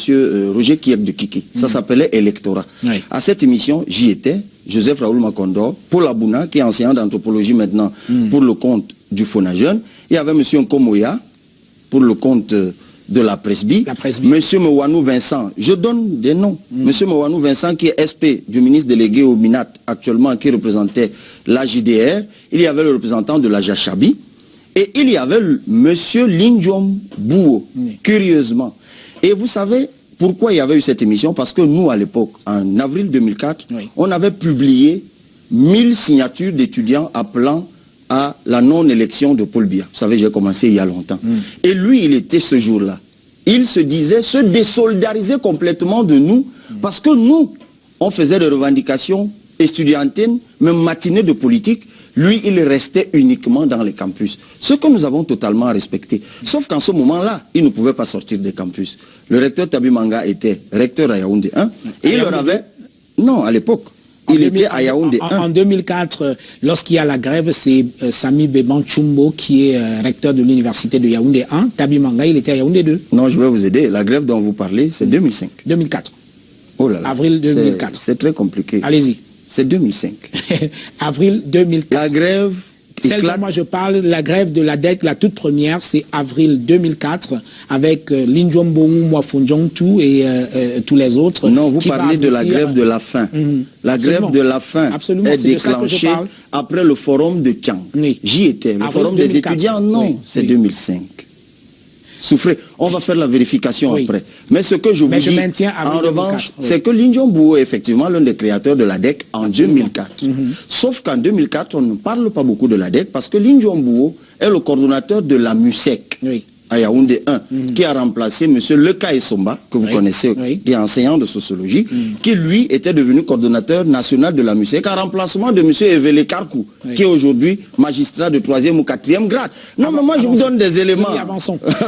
Roger Kiek de Kiki. Ça s'appelait Electorat. À cette émission, j'y étais, Joseph Raoul Makondo, Paul Abouna, qui est enseignant d'anthropologie maintenant pour le compte du FONAJEUNE. Il y avait M. Nkomoya, pour le compte de la Presby. Monsieur Mouanou Vincent, je donne des noms. Monsieur Mouanou Vincent qui est SP du ministre délégué au MINAT actuellement, qui représentait la JDR. Il y avait le représentant de la Jachabi. Et il y avait monsieur Linjombourou, curieusement. Et vous savez pourquoi il y avait eu cette émission? Parce que nous, à l'époque, en avril 2004, on avait publié 1000 signatures d'étudiants appelant à la non-élection de Paul Biya. Vous savez, j'ai commencé il y a longtemps. Et lui, il était ce jour-là. Il se disait, se désolidariser complètement de nous, parce que nous, on faisait des revendications estudiantines, même matinées de politique. Lui, il restait uniquement dans les campus. Ce que nous avons totalement respecté. Sauf qu'en ce moment-là, il ne pouvait pas sortir des campus. Le recteur Tabi Manga était recteur à Yaoundé 1. Et il leur avait... Non, à l'époque. Il était à Yaoundé 1. En 2004, lorsqu'il y a la grève, c'est Sami Beban Chumbo qui est recteur de l'université de Yaoundé 1. Tabi Manga, il était à Yaoundé 2. Non, je vais vous aider. La grève dont vous parlez, c'est 2005. 2004. Oh là là. Avril 2004. C'est très compliqué. Allez-y. C'est 2005. Avril 2004. La grève... Celle dont moi je parle, la grève de l'ADEC, la toute première, c'est avril 2004, avec Linjombourou, Mwafonjongtu et tous les autres. Non, vous parlez de la grève de la faim. La grève de la faim est déclenchée après le forum de Tchang. J'y étais. Le forum des étudiants, non, c'est 2005. Souffrez. On va faire la vérification après. Mais ce que je vous dis, en revanche, c'est que Linjombourou est effectivement l'un des créateurs de l'ADEC en 2004. Sauf qu'en 2004, on ne parle pas beaucoup de l'ADEC parce que Linjombourou est le coordonnateur de la MUSEC à Yaoundé 1, qui a remplacé M. Leka Essomba, que vous connaissez, qui est enseignant de sociologie, qui lui était devenu coordonnateur national de la MUSEC, en remplacement de M. Evele Karkou, qui est aujourd'hui magistrat de 3e ou 4e grade. Non, mais moi je vous donne des éléments.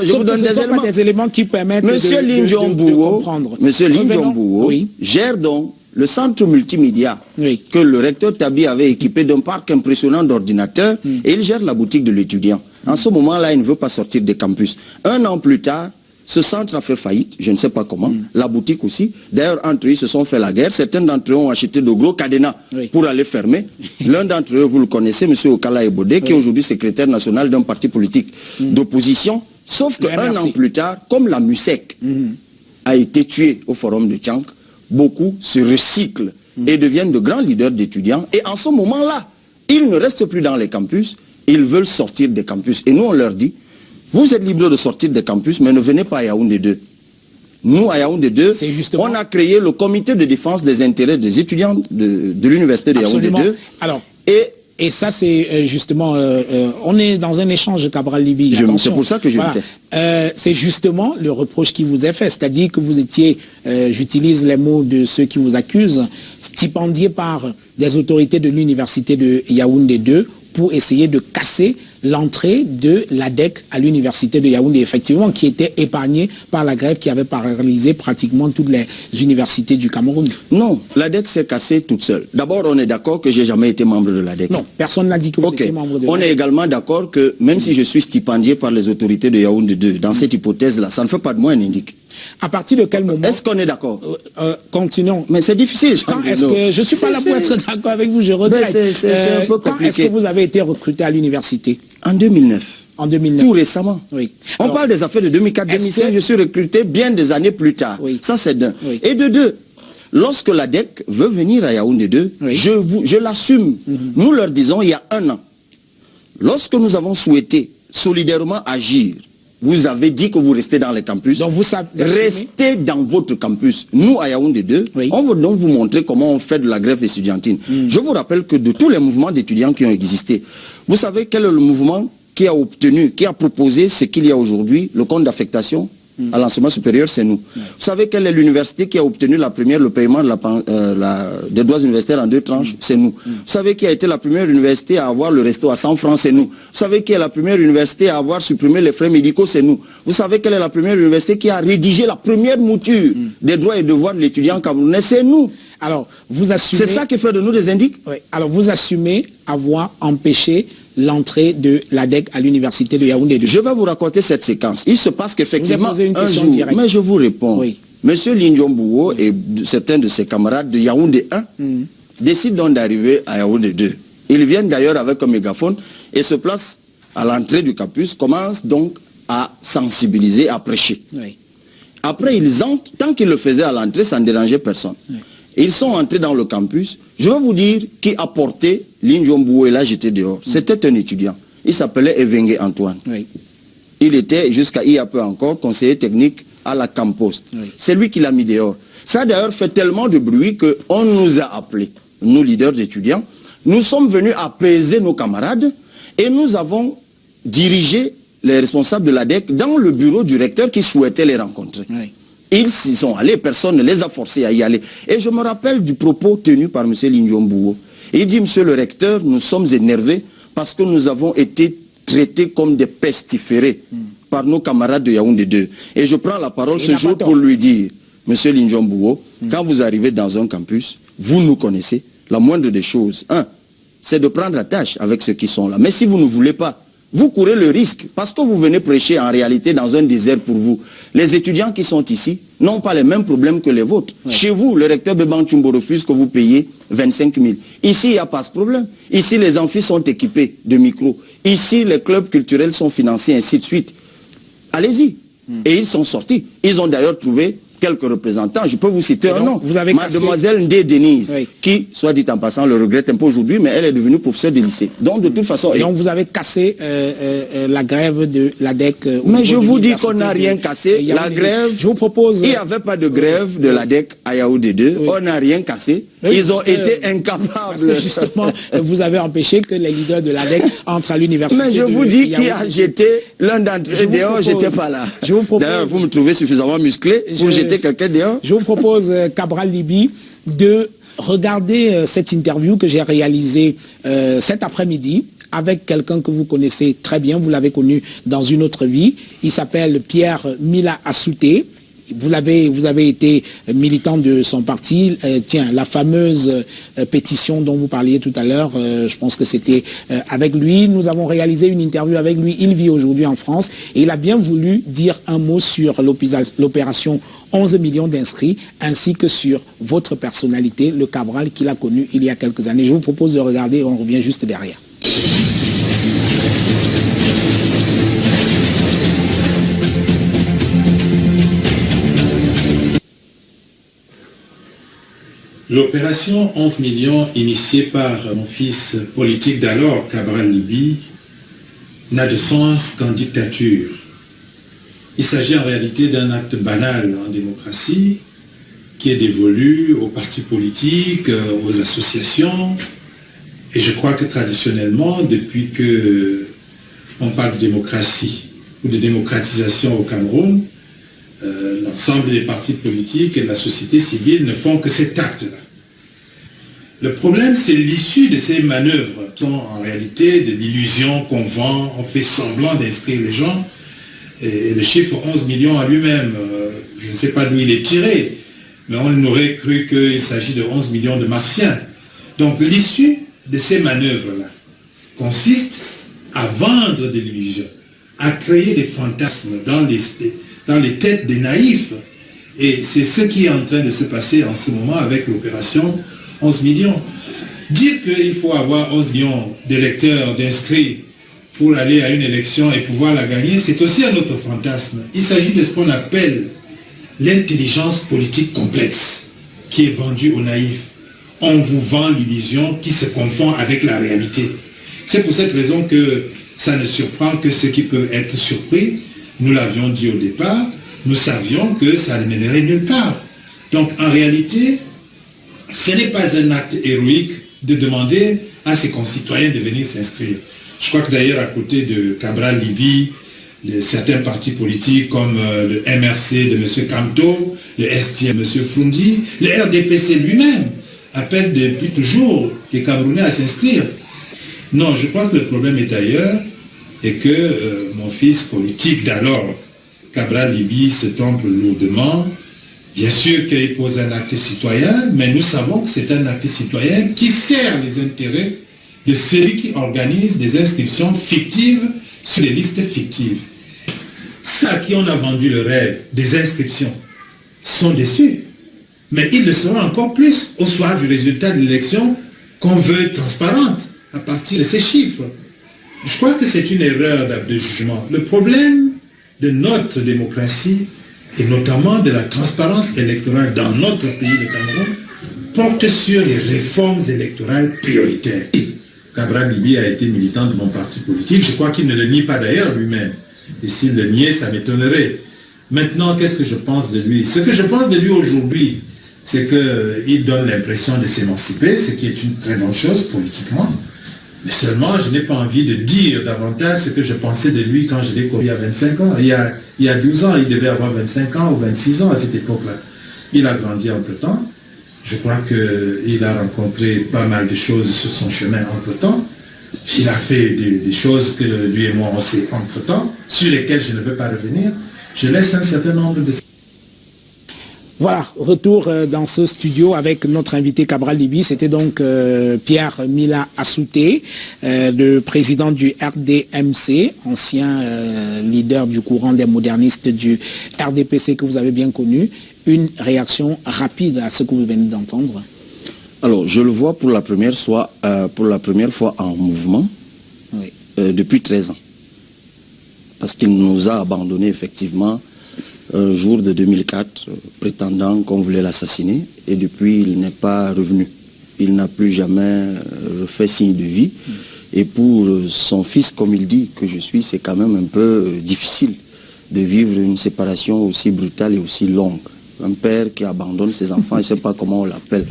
Je vous donne des éléments qui permettent de comprendre. Monsieur Linjombourou gère donc le centre multimédia que le recteur Tabi avait équipé d'un parc impressionnant d'ordinateurs et il gère la boutique de l'étudiant. En ce moment-là, il ne veut pas sortir des campus. Un an plus tard, ce centre a fait faillite, je ne sais pas comment, la boutique aussi. D'ailleurs, entre eux, ils se sont fait la guerre. Certains d'entre eux ont acheté de gros cadenas pour aller fermer. L'un d'entre eux, vous le connaissez, M. Okala Ebode, qui est aujourd'hui secrétaire national d'un parti politique d'opposition. Sauf qu'un an plus tard, comme la MUSEC a été tuée au forum de Tchang, beaucoup se recyclent et deviennent de grands leaders d'étudiants. Et en ce moment-là, ils ne restent plus dans les campus, ils veulent sortir des campus. Et nous, on leur dit, vous êtes libres de sortir des campus, mais ne venez pas à Yaoundé 2. Nous, à Yaoundé 2, on a créé le comité de défense des intérêts des étudiants de l'université de Yaoundé 2. Alors, et ça, c'est justement, on est dans un échange Cabral-Libi. C'est pour ça que je l'étais. C'est justement le reproche qui vous est fait, c'est-à-dire que vous étiez, j'utilise les mots de ceux qui vous accusent, stipendié par des autorités de l'université de Yaoundé 2 pour essayer de casser l'entrée de l'ADEC à l'université de Yaoundé, effectivement, qui était épargnée par la grève qui avait paralysé pratiquement toutes les universités du Cameroun. Non, l'ADEC s'est cassée toute seule. D'abord, on est d'accord que j'ai jamais été membre de l'ADEC. Non, personne n'a dit que vous étiez membre de l'ADEC. On est également d'accord que même si je suis stipendié par les autorités de Yaoundé 2, dans cette hypothèse-là, ça ne fait pas de moi un indique. À partir de quel moment... Est-ce qu'on est d'accord? Continuons. Mais c'est difficile. Quand est-ce que... Je ne suis pas là pour être d'accord avec vous, je regrette. C'est un peu compliqué. Quand est-ce que vous avez été recruté à l'université? En 2009. En 2009. Tout récemment. Oui. On parle des affaires de 2004-2005, je suis recruté bien des années plus tard. Oui. Ça, c'est d'un. Oui. Et de deux, lorsque l'ADEC veut venir à Yaoundé 2, oui, je l'assume. Nous leur disons il y a un an, lorsque nous avons souhaité solidairement agir, vous avez dit que vous restez dans les campus. Donc vous savez, restez dans votre campus. Nous, à Yaoundé 2, oui, on veut donc vous montrer comment on fait de la grève estudiantine. Je vous rappelle que de tous les mouvements d'étudiants qui ont existé, vous savez quel est le mouvement qui a obtenu, qui a proposé ce qu'il y a aujourd'hui, le compte d'affectation à l'enseignement supérieur, c'est nous. Vous savez quelle est l'université qui a obtenu la première, le paiement de des droits universitaires en 2 tranches, c'est nous. Vous savez qui a été la première université à avoir le resto à 100 francs, c'est nous. Vous savez qui est la première université à avoir supprimé les frais médicaux, c'est nous. Vous savez quelle est la première université qui a rédigé la première mouture des droits et devoirs de l'étudiant camerounais, c'est nous. Alors, vous assumez... C'est ça qui fait de nous des indiques? Oui. Alors, vous assumez avoir empêché l'entrée de l'ADEC à l'université de Yaoundé 2. Je vais vous raconter cette séquence. Il se passe qu'effectivement, un jour, directe. Mais je vous réponds. Oui. Monsieur Lindion et certains de ses camarades de Yaoundé 1 décident donc d'arriver à Yaoundé 2. Ils viennent d'ailleurs avec un mégaphone et se placent à l'entrée du campus, commencent donc à sensibiliser, à prêcher. Oui. Après, ils entrent, tant qu'ils le faisaient à l'entrée, ça ne dérangeait personne. Oui. Ils sont entrés dans le campus. Je vais vous dire qui a porté Lindion et là j'étais dehors. C'était un étudiant. Il s'appelait Evengue Antoine. Oui. Il était jusqu'à il y a peu encore conseiller technique à la Campost. Oui. C'est lui qui l'a mis dehors. Ça a d'ailleurs fait tellement de bruit qu'on nous a appelés, nous leaders d'étudiants. Nous sommes venus apaiser nos camarades et nous avons dirigé les responsables de l'ADEC dans le bureau du recteur qui souhaitait les rencontrer. Oui. Ils y sont allés, personne ne les a forcés à y aller. Et je me rappelle du propos tenu par M. Lindion. Il dit, monsieur le recteur, nous sommes énervés parce que nous avons été traités comme des pestiférés par nos camarades de Yaoundé 2. Et je prends la parole ce jour pour lui dire, monsieur Lindion, quand vous arrivez dans un campus, vous nous connaissez, la moindre des choses, c'est de prendre la tâche avec ceux qui sont là. Mais si vous ne voulez pas, vous courez le risque, parce que vous venez prêcher en réalité dans un désert pour vous. Les étudiants qui sont ici n'ont pas les mêmes problèmes que les vôtres. Ouais. Chez vous, le recteur Beban Chumbo refuse que vous payiez 25 000. Ici, il n'y a pas ce problème. Ici, les amphis sont équipés de micros. Ici, les clubs culturels sont financés, ainsi de suite. Allez-y. Et ils sont sortis. Ils ont d'ailleurs trouvé quelques représentants. Je peux vous citer un nom. Mademoiselle Ndé Denise, qui, soit dit en passant, le regrette un peu aujourd'hui, mais elle est devenue professeure de lycée. Donc, de toute façon... Et donc, vous avez cassé la grève de l'ADEC. Mais je vous dis qu'on n'a rien cassé. La grève... Je vous propose... Il n'y avait pas de grève de l'ADEC à Yaoundé 2. On n'a rien cassé. Ils ont été incapables. Parce que justement, vous avez empêché que les leaders de l'ADEC entrent à l'université. Mais je vous dis qui a jeté l'un d'entre eux dehors, j'étais pas là. D'ailleurs, vous me trouvez suffisamment musclé pour jeter quelqu'un dehors. Je vous propose, Cabral Libye, de regarder cette interview que j'ai réalisée cet après-midi avec quelqu'un que vous connaissez très bien, vous l'avez connu dans une autre vie. Il s'appelle Pierre Mila Assouté. Vous avez été militant de son parti. Tiens, la fameuse pétition dont vous parliez tout à l'heure, je pense que c'était avec lui. Nous avons réalisé une interview avec lui. Il vit aujourd'hui en France et il a bien voulu dire un mot sur l'opération 11 millions d'inscrits ainsi que sur votre personnalité, le Cabral qu'il a connu il y a quelques années. Je vous propose de regarder, on revient juste derrière. L'opération 11 millions initiée par mon fils politique d'alors, Cabral Libye, n'a de sens qu'en dictature. Il s'agit en réalité d'un acte banal en démocratie qui est dévolu aux partis politiques, aux associations. Et je crois que traditionnellement, depuis qu'on parle de démocratie ou de démocratisation au Cameroun, l'ensemble des partis politiques et de la société civile ne font que cet acte-là. Le problème, c'est l'issue de ces manœuvres qui sont en réalité de l'illusion qu'on vend, on fait semblant d'inscrire les gens, et le chiffre 11 millions à lui-même, je ne sais pas d'où il est tiré, mais on aurait cru qu'il s'agit de 11 millions de martiens. Donc l'issue de ces manœuvres-là consiste à vendre de l'illusion, à créer des fantasmes dans les têtes des naïfs Et c'est ce qui est en train de se passer en ce moment avec l'opération 11 millions. Dire qu'il faut avoir 11 millions d'électeurs, d'inscrits pour aller à une élection et pouvoir la gagner, c'est aussi un autre fantasme. Il s'agit de ce qu'on appelle l'intelligence politique complexe qui est vendue aux naïfs. On vous vend l'illusion qui se confond avec la réalité. C'est pour cette raison que ça ne surprend que ceux qui peuvent être surpris. Nous l'avions dit au départ, nous savions que ça ne mènerait nulle part. Donc en réalité, ce n'est pas un acte héroïque de demander à ses concitoyens de venir s'inscrire. Je crois que d'ailleurs à côté de Cabral Libye, certains partis politiques comme le MRC de M. Kamto, le ST de M. Frundi, le RDPC lui-même appelle depuis toujours les Camerounais à s'inscrire. Non, je crois que le problème est ailleurs et que mon fils politique d'alors, Cabral Libye, se trompe lourdement. Bien sûr qu'il pose un acte citoyen, mais nous savons que c'est un acte citoyen qui sert les intérêts de celui qui organise des inscriptions fictives sur les listes fictives. Ceux à qui on a vendu le rêve des inscriptions sont déçus. Mais ils le seront encore plus au soir du résultat de l'élection qu'on veut transparente à partir de ces chiffres. Je crois que c'est une erreur de jugement. Le problème de notre démocratie et notamment de la transparence électorale dans notre pays, le Cameroun, porte sur les réformes électorales prioritaires. Cabral Libye a été militant de mon parti politique. Je crois qu'il ne le nie pas d'ailleurs lui-même. Et s'il le niait, ça m'étonnerait. Maintenant, qu'est-ce que je pense de lui? Ce que je pense de lui aujourd'hui, c'est qu'il donne l'impression de s'émanciper, ce qui est une très bonne chose politiquement. Mais seulement, je n'ai pas envie de dire davantage ce que je pensais de lui quand je l'ai connu il y a 25 ans. Il y a 12 ans, il devait avoir 25 ans ou 26 ans à cette époque-là. Il a grandi entre-temps. Je crois qu'il a rencontré pas mal de choses sur son chemin entre-temps. Il a fait des choses que lui et moi on sait entre-temps, sur lesquelles je ne veux pas revenir. Je laisse un certain nombre de... Voilà, retour dans ce studio avec notre invité Cabral Libye. C'était donc Pierre Mila Assouté, le président du RDMC, ancien leader du courant des modernistes du RDPC que vous avez bien connu. Une réaction rapide à ce que vous venez d'entendre? Alors, je le vois pour la première fois en mouvement, oui. Depuis 13 ans. Parce qu'il nous a abandonnés effectivement jour de 2004, prétendant qu'on voulait l'assassiner, et depuis il n'est pas revenu. Il n'a plus jamais fait signe de vie. Et pour son fils, comme il dit que je suis, c'est quand même un peu difficile de vivre une séparation aussi brutale et aussi longue. Un père qui abandonne ses enfants, je ne sais pas comment on l'appelle.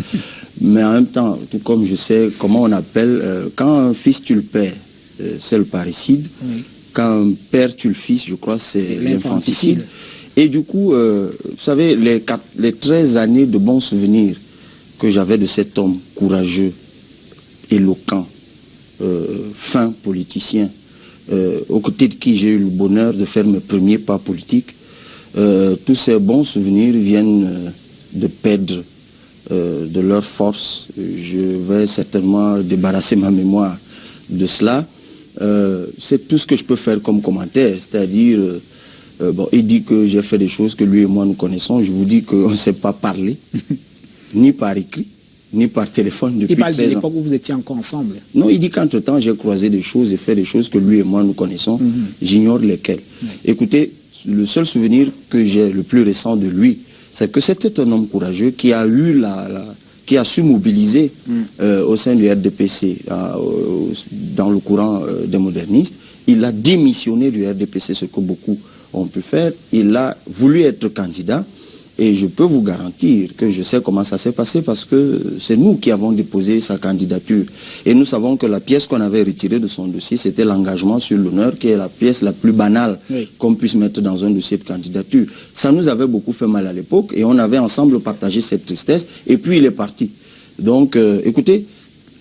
Mais en même temps, tout comme je sais comment on appelle, quand un fils tue le père, c'est le parricide. Oui. Quand un père tue le fils, je crois, c'est l'infanticide. Et du coup, vous savez, les 13 années de bons souvenirs que j'avais de cet homme courageux, éloquent, fin politicien, aux côtés de qui j'ai eu le bonheur de faire mes premiers pas politiques, tous ces bons souvenirs viennent de perdre de leur force. Je vais certainement débarrasser ma mémoire de cela. C'est tout ce que je peux faire comme commentaire, c'est-à-dire, bon, il dit que j'ai fait des choses que lui et moi nous connaissons. Je vous dis qu'on ne s'est pas parlé, ni par écrit, ni par téléphone depuis 13 ans. Il parle de l'époque où vous étiez encore ensemble. Non, il dit qu'entre-temps, j'ai croisé des choses et fait des choses que lui et moi nous connaissons. J'ignore lesquelles. Écoutez, le seul souvenir que j'ai le plus récent de lui, c'est que c'était un homme courageux qui a eu qui a su mobiliser au sein du RDPC, dans le courant des modernistes. Il a démissionné du RDPC, ce que beaucoup ont pu faire. Il a voulu être candidat. Et je peux vous garantir que je sais comment ça s'est passé parce que c'est nous qui avons déposé sa candidature. Et nous savons que la pièce qu'on avait retirée de son dossier, c'était l'engagement sur l'honneur, qui est la pièce la plus banale qu'on puisse mettre dans un dossier de candidature. Ça nous avait beaucoup fait mal à l'époque et on avait ensemble partagé cette tristesse. Et puis il est parti. Donc, écoutez,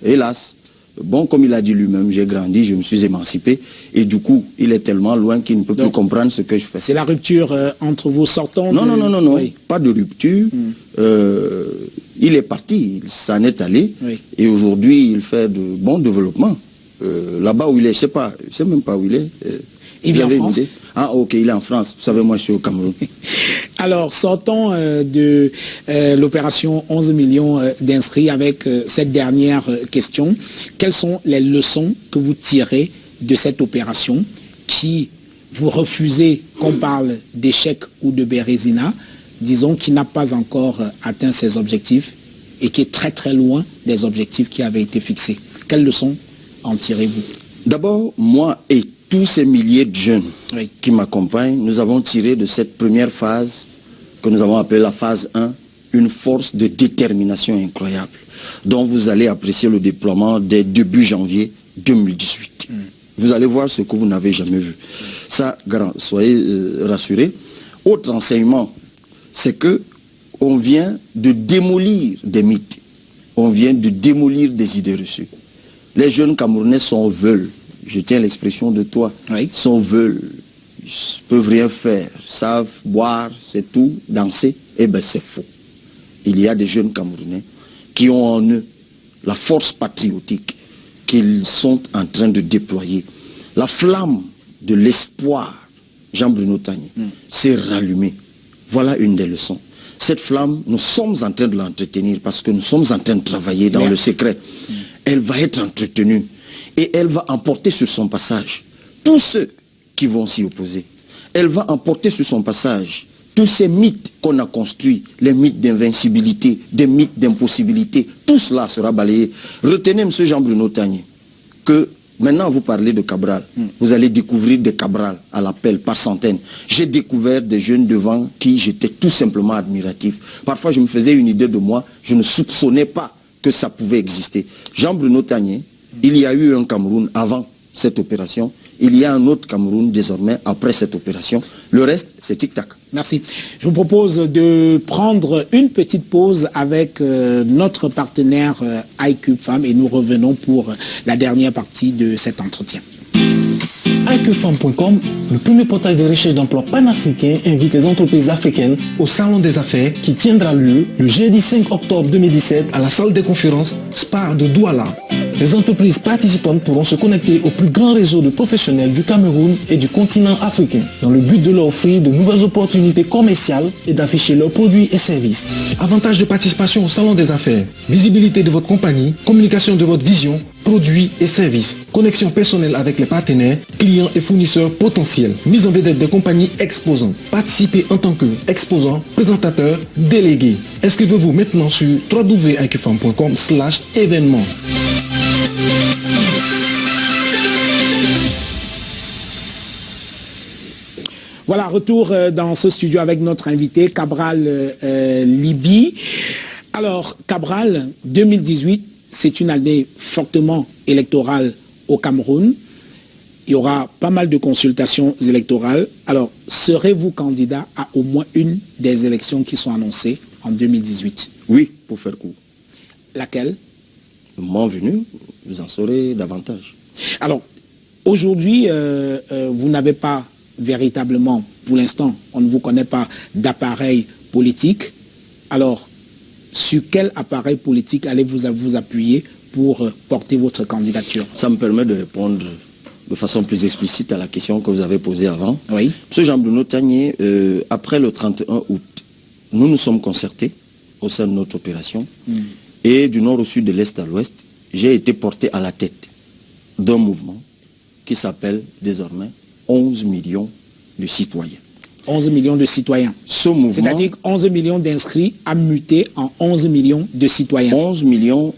hélas, bon, comme il a dit lui-même, j'ai grandi, je me suis émancipé. Et du coup, il est tellement loin qu'il ne peut plus comprendre ce que je fais. C'est la rupture entre vous sortant? Non, oui. Pas de rupture. Il est parti, il s'en est allé. Oui. Et aujourd'hui, il fait de bons développements. Là-bas où il est, je ne sais même pas où il est. Il vit en France? Ah, ok, il est en France. Vous savez, moi, je suis au Cameroun. Alors, sortons de l'opération 11 millions d'inscrits avec cette dernière question. Quelles sont les leçons que vous tirez de cette opération qui vous refusez qu'on parle d'échec ou de Bérésina, disons, qui n'a pas encore atteint ses objectifs et qui est très très loin des objectifs qui avaient été fixés? Quelles leçons en tirez-vous? D'abord, moi et tous ces milliers de jeunes qui m'accompagnent, nous avons tiré de cette première phase, que nous avons appelée la phase 1, une force de détermination incroyable, dont vous allez apprécier le déploiement dès début janvier 2018. Vous allez voir ce que vous n'avez jamais vu. Ça, soyez rassurés. Autre enseignement, c'est que on vient de démolir des mythes. On vient de démolir des idées reçues. Les jeunes Camerounais sont veulent. Je tiens l'expression de toi. Sont veulent. Ils ne peuvent rien faire. Ils savent boire, c'est tout, danser. Eh bien, c'est faux. Il y a des jeunes Camerounais qui ont en eux la force patriotique qu'ils sont en train de déployer. La flamme de l'espoir, Jean-Bruno Tagné, s'est rallumée. Voilà une des leçons. Cette flamme, nous sommes en train de l'entretenir parce que nous sommes en train de travailler dans le secret. Elle va être entretenue et elle va emporter sur son passage tous ceux qui vont s'y opposer. Elle va emporter sur son passage tous ces mythes qu'on a construits, les mythes d'invincibilité, des mythes d'impossibilité, tout cela sera balayé. Retenez, M. Jean-Bruno Tagné, que maintenant vous parlez de Cabral, vous allez découvrir des Cabral à l'appel par centaines. J'ai découvert des jeunes devant qui j'étais tout simplement admiratif. Parfois je me faisais une idée de moi, je ne soupçonnais pas que ça pouvait exister. Jean-Bruno Tagné, il y a eu un Cameroun avant cette opération, il y a un autre Cameroun désormais après cette opération. Le reste, c'est tic-tac. Merci. Je vous propose de prendre une petite pause avec notre partenaire iCube Femmes et nous revenons pour la dernière partie de cet entretien. iCubeFemme.com, le premier portail de recherche d'emploi panafricain, invite les entreprises africaines au Salon des Affaires qui tiendra lieu le jeudi 5 octobre 2017 à la salle des conférences SPAR de Douala. Les entreprises participantes pourront se connecter au plus grand réseau de professionnels du Cameroun et du continent africain dans le but de leur offrir de nouvelles opportunités commerciales et d'afficher leurs produits et services. Avantages de participation au Salon des Affaires, visibilité de votre compagnie, communication de votre vision, produits et services, connexion personnelle avec les partenaires, clients et fournisseurs potentiels, mise en vedette des compagnies exposantes, participez en tant qu'exposant, présentateur, délégué. Inscrivez-vous maintenant sur www.iqfem.com/événements. Voilà, retour dans ce studio avec notre invité, Cabral Liby. Alors, Cabral, 2018, c'est une année fortement électorale au Cameroun. Il y aura pas mal de consultations électorales. Alors, serez-vous candidat à au moins une des élections qui sont annoncées en 2018? Oui, pour faire court. Laquelle? Le moment venu, vous en saurez davantage. Alors, aujourd'hui, vous n'avez pas véritablement, pour l'instant, on ne vous connaît pas d'appareil politique. Alors, sur quel appareil politique allez-vous vous appuyer pour porter votre candidature? Ça me permet de répondre de façon plus explicite à la question que vous avez posée avant. Oui. Monsieur Jean-Bruno Tagné, après le 31 août, nous nous sommes concertés au sein de notre opération. Et du nord au sud, de l'est à l'ouest, j'ai été porté à la tête d'un mouvement qui s'appelle désormais 11 millions de citoyens. 11 millions de citoyens. Ce mouvement... C'est-à-dire 11 millions d'inscrits a muté en 11 millions de citoyens. 11 millions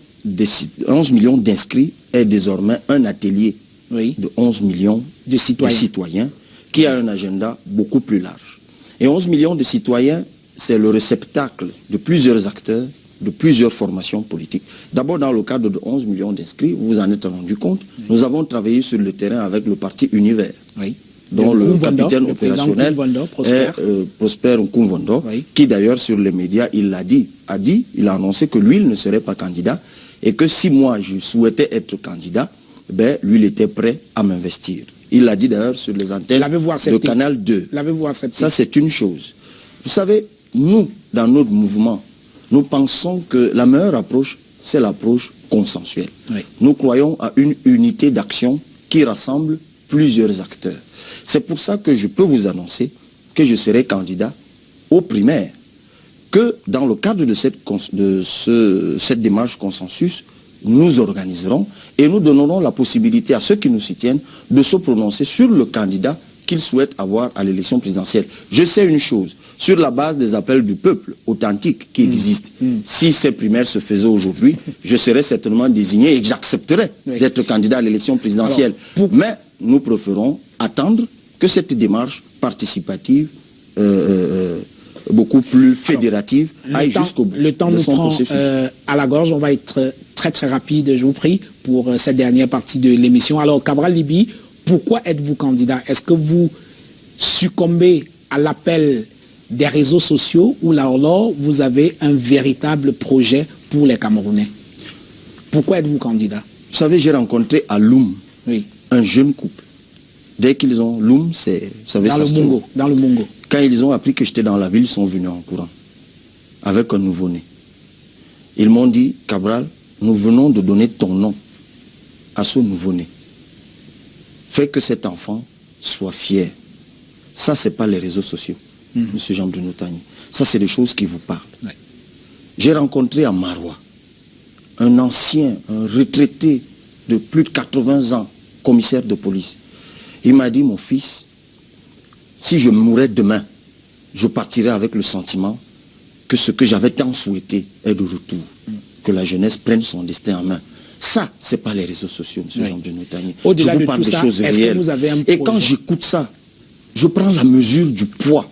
d'inscrits est désormais un atelier de 11 millions de citoyens qui a un agenda beaucoup plus large. Et 11 millions de citoyens, c'est le réceptacle de plusieurs acteurs, de plusieurs formations politiques. D'abord, dans le cadre de 11 millions d'inscrits, vous vous en êtes rendu compte, nous avons travaillé sur le terrain avec le parti Univers, dont le capitaine opérationnel est Prosper Nkumvondo, qui d'ailleurs sur les médias, il a annoncé que lui, il ne serait pas candidat, et que si moi, je souhaitais être candidat, ben, lui, il était prêt à m'investir. Il l'a dit d'ailleurs sur les antennes de Canal 2. L'avez-vous accepté? Ça, c'est une chose. Vous savez, nous, dans notre mouvement, nous pensons que la meilleure approche, c'est l'approche consensuelle. Nous croyons à une unité d'action qui rassemble plusieurs acteurs. C'est pour ça que je peux vous annoncer que je serai candidat aux primaires que dans le cadre de cette démarche consensus, nous organiserons et nous donnerons la possibilité à ceux qui nous soutiennent de se prononcer sur le candidat qu'ils souhaitent avoir à l'élection présidentielle. Je sais une chose, sur la base des appels du peuple authentique qui existent, si ces primaires se faisaient aujourd'hui, je serais certainement désigné et j'accepterais d'être candidat à l'élection présidentielle. Mais nous préférons attendre que cette démarche participative beaucoup plus fédérative aille jusqu'au bout. Le temps nous prend à la gorge, on va être très très rapide, je vous prie, pour cette dernière partie de l'émission. Alors Cabral Libby, pourquoi êtes-vous candidat? Est-ce que vous succombez à l'appel des réseaux sociaux ou là alors vous avez un véritable projet pour les Camerounais? Pourquoi êtes-vous candidat? Vous savez, j'ai rencontré à Loum un jeune couple. Dès qu'ils ont... Loum, c'est... Dans le Mongo. Quand ils ont appris que j'étais dans la ville, ils sont venus en courant avec un nouveau-né. Ils m'ont dit, Cabral, nous venons de donner ton nom à ce nouveau-né. Fais que cet enfant soit fier. Ça, ce n'est pas les réseaux sociaux, Monsieur Jean-Bruno Tagny. Ça, c'est des choses qui vous parlent. Ouais. J'ai rencontré à Marois un ancien, un retraité de plus de 80 ans, commissaire de police. Il m'a dit, mon fils, si je mourais demain, je partirai avec le sentiment que ce que j'avais tant souhaité est de retour. Que la jeunesse prenne son destin en main. Ça, ce n'est pas les réseaux sociaux, M. Jean-Bruno Tagny. Au-delà de parle tout des ça, choses réelles. Et quand j'écoute ça, je prends la mesure du poids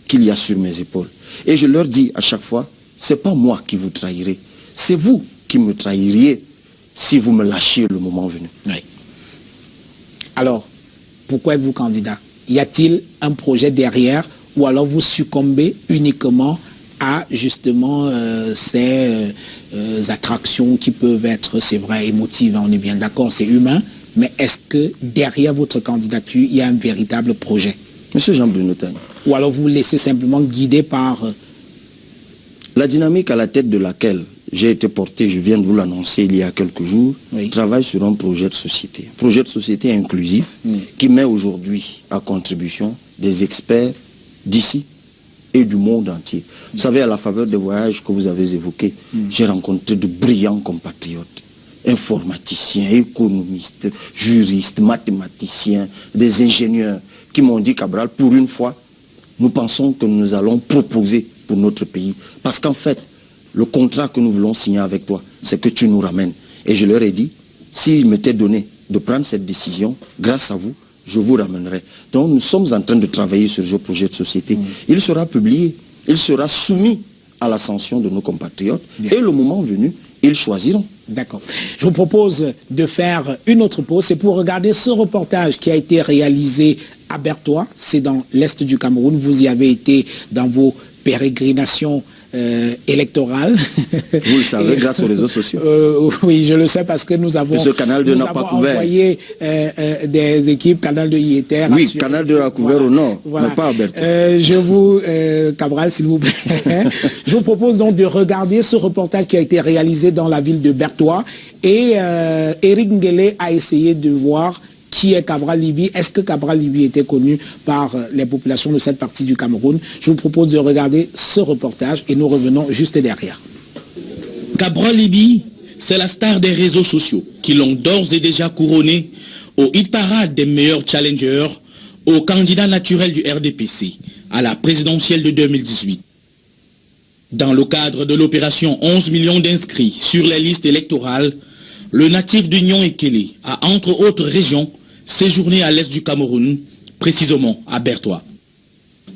qu'il y a sur mes épaules. Et je leur dis à chaque fois, ce n'est pas moi qui vous trahirai, c'est vous qui me trahiriez si vous me lâchiez le moment venu. Oui. Alors, pourquoi êtes-vous candidat? Y a-t-il un projet derrière ou alors vous succombez uniquement à justement ces attractions qui peuvent être, c'est vrai, émotives, on est bien d'accord, c'est humain, mais est-ce que derrière votre candidature, il y a un véritable projet? Monsieur Jean-Bruno Tagny. Ou alors vous vous laissez simplement guider par... La dynamique à la tête de laquelle j'ai été porté, je viens de vous l'annoncer il y a quelques jours, travaille sur un projet de société. Un projet de société inclusif qui met aujourd'hui à contribution des experts d'ici et du monde entier. Vous savez, à la faveur des voyages que vous avez évoqués, j'ai rencontré de brillants compatriotes, informaticiens, économistes, juristes, mathématiciens, des ingénieurs qui m'ont dit, Cabral, pour une fois, nous pensons que nous allons proposer pour notre pays. Parce qu'en fait, le contrat que nous voulons signer avec toi, c'est que tu nous ramènes. Et je leur ai dit, s'ils m'étaient donné de prendre cette décision, grâce à vous, je vous ramènerai. Donc nous sommes en train de travailler sur ce projet de société. Il sera publié, il sera soumis à l'ascension de nos compatriotes. Et le moment venu, ils choisiront. D'accord. Je vous propose de faire une autre pause. C'est pour regarder ce reportage qui a été réalisé à Bertoua. C'est dans l'est du Cameroun. Vous y avez été dans vos pérégrinations électorales. Vous le savez, grâce aux réseaux sociaux. Oui, je le sais parce que nous avons, envoyé des équipes, Canal 2 y était. Oui, rassuré. Canal 2 a couvert au nord, mais pas à Bertoua. Je vous, Cabral, s'il vous plaît, je vous propose donc de regarder ce reportage qui a été réalisé dans la ville de Bertoua. Et Eric Ngele a essayé de voir qui est Cabral Libby. Est-ce que Cabral Libby était connu par les populations de cette partie du Cameroun? Je vous propose de regarder ce reportage et nous revenons juste derrière. Cabral Libby, c'est la star des réseaux sociaux qui l'ont d'ores et déjà couronné au hit parade des meilleurs challengers, au candidat naturel du RDPC à la présidentielle de 2018. Dans le cadre de l'opération 11 millions d'inscrits sur les listes électorales, le natif d'Union Ekele a, entre autres régions, séjourné à l'est du Cameroun, précisément à Bertoua.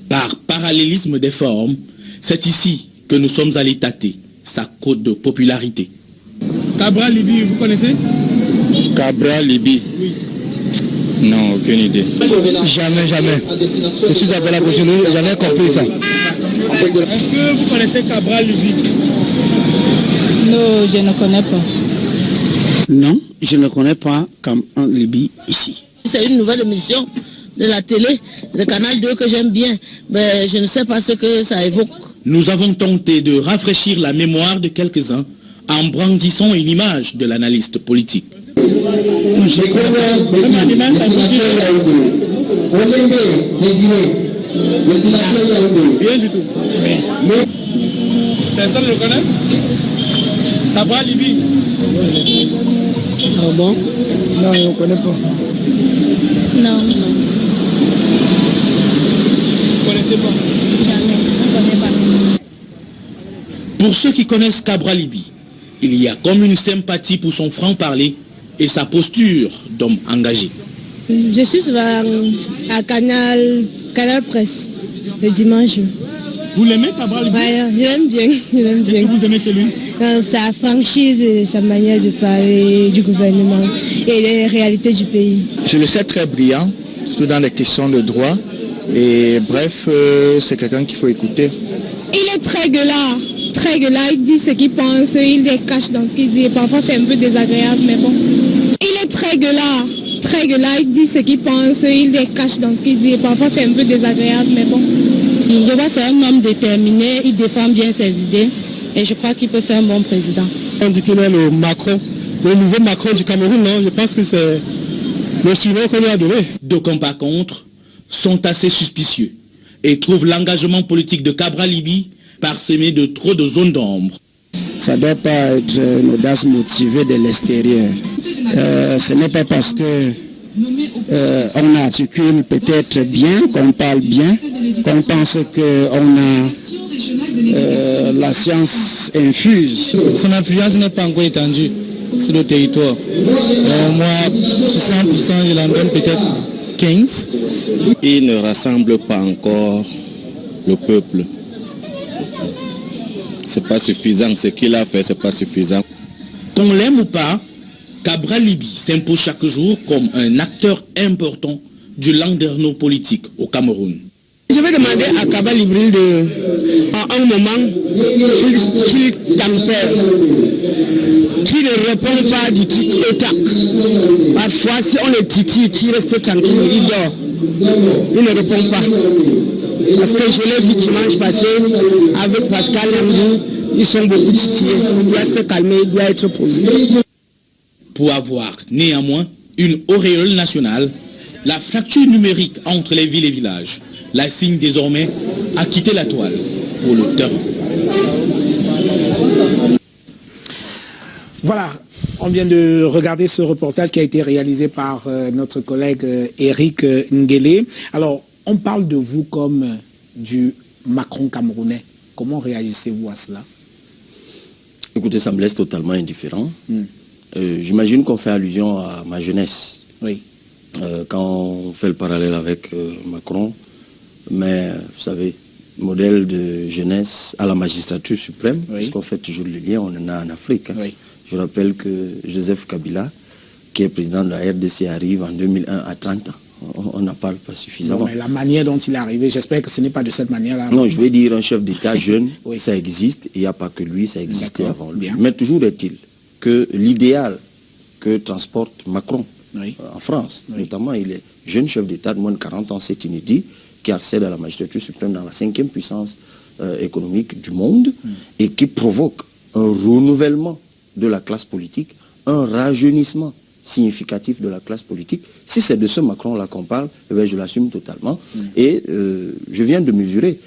Par parallélisme des formes, c'est ici que nous sommes allés tâter sa cote de popularité. Cabral Libby, vous connaissez? Cabral Libby? Oui. Non, aucune idée. Jamais, jamais. Je suis à la j'ai jamais compris ça. Est-ce que vous connaissez Cabral Libby? Non, je ne connais pas. Non, je ne connais pas Cabral Libby ici. C'est une nouvelle émission de la télé, le Canal 2 que j'aime bien, mais je ne sais pas ce que ça évoque. Nous avons tenté de rafraîchir la mémoire de quelques-uns en brandissant une image de l'analyste politique. Rien du tout. Personne ne le connaît? Cabral Liby. Ah bon? Non, on ne connaît pas. Non. Vous ne connaissez pas? Jamais, on ne connaît pas. Pour ceux qui connaissent Cabral Liby, il y a comme une sympathie pour son franc-parler et sa posture d'homme engagé. Je suis souvent à Canal Presse, le dimanche. Vous l'aimez, Cabral Liby? Ouais, je l'aime bien. Qu'est-ce que vous aimez chez lui? Sa franchise et sa manière de parler du gouvernement et des réalités du pays. Je le sais très brillant, surtout dans les questions de droit. Et bref, c'est quelqu'un qu'il faut écouter. Il est très gueulard, il dit ce qu'il pense, il les cache dans ce qu'il dit. Parfois c'est un peu désagréable, mais bon. Il est très gueulard, il dit ce qu'il pense, il les cache dans ce qu'il dit. Parfois c'est un peu désagréable, mais bon. Je vois que c'est un homme déterminé, il défend bien ses idées et je crois qu'il peut faire un bon président. On dit qu'il est le Macron, le nouveau Macron du Cameroun, non? Je pense que c'est le surnom qu'on lui a donné. D'aucuns par contre sont assez suspicieux et trouvent l'engagement politique de Cabral Liby parsemé de trop de zones d'ombre. Ça ne doit pas être une audace motivée de l'extérieur. Ce n'est pas parce que on articule peut-être bien, qu'on parle bien, qu'on pense qu'on a la science infuse. Son influence n'est pas encore étendue sur le territoire. Moi, sur 100%, je l'en donne peut-être 15. Il ne rassemble pas encore le peuple. C'est pas suffisant. Ce qu'il a fait, c'est pas suffisant. Qu'on l'aime ou pas, Cabral Liby s'impose chaque jour comme un acteur important du landerneau politique au Cameroun. Je vais demander à Cabral Liby à un moment qu'il tempère, qu'il ne répond pas du tic au tac. Parfois, si on le titille, qu'il reste tranquille, il dort. Il ne répond pas. Parce que je l'ai vu dimanche passé avec Pascal Namdi, ils sont beaucoup titillés. Il doit se calmer, il doit être posé. Pour avoir néanmoins une auréole nationale, la fracture numérique entre les villes et villages la signe désormais à quitter la toile pour le terrain. Voilà, on vient de regarder ce reportage qui a été réalisé par notre collègue Eric Ngele. Alors, on parle de vous comme du Macron camerounais. Comment réagissez-vous à cela? Écoutez, ça me laisse totalement indifférent. J'imagine qu'on fait allusion à ma jeunesse. Oui. Quand on fait le parallèle avec Macron, mais vous savez, modèle de jeunesse à la magistrature suprême, parce qu'on fait toujours le lien, on en a en Afrique. Hein. Je rappelle que Joseph Kabila, qui est président de la RDC, arrive en 2001 à 30 ans. On n'en parle pas suffisamment. Non, mais la manière dont il est arrivé, j'espère que ce n'est pas de cette manière-là. Non, je vais dire un chef d'État jeune, ça existe, il n'y a pas que lui, ça existait avant lui. Mais toujours est-il que l'idéal que transporte Macron en France, notamment il est jeune chef d'État de moins de 40 ans, c'est inédit, qui accède à la magistrature suprême dans la 5e puissance économique du monde et qui provoque un renouvellement de la classe politique, un rajeunissement significatif de la classe politique. Si c'est de ce Macron-là qu'on parle, eh bien, je l'assume totalement. Et je viens de mesurer.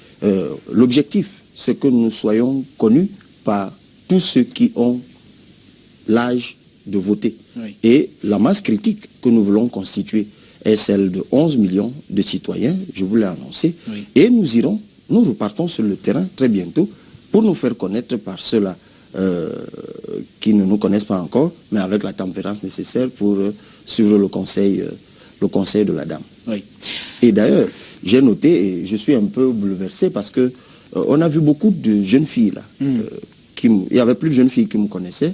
L'objectif, c'est que nous soyons connus par tous ceux qui ont l'âge de voter. Et la masse critique que nous voulons constituer est celle de 11 millions de citoyens, je vous l'ai annoncé. Et nous repartons sur le terrain très bientôt pour nous faire connaître par ceux-là qui ne nous connaissent pas encore, mais avec la tempérance nécessaire pour suivre le conseil de la dame. Et d'ailleurs, j'ai noté, et je suis un peu bouleversé parce que on a vu beaucoup de jeunes filles là. Il y avait plus de jeunes filles qui me connaissaient.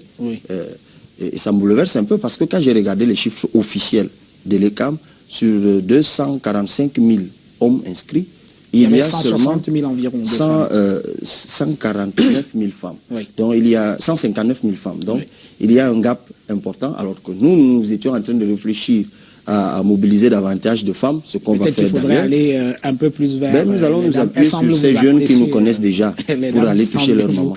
Et ça me bouleverse un peu parce que quand j'ai regardé les chiffres officiels de l'ECAM, sur 245 000 hommes inscrits, il y a 160 000 environ de femmes. 149 000 femmes. Donc il y a 159 000 femmes. Donc il y a un gap important alors que nous étions en train de réfléchir à mobiliser davantage de femmes, ce qu'on va faire. Il faudrait aller un peu plus vers... nous allons nous appuyer sur ces jeunes qui nous connaissent déjà pour aller toucher leur maman.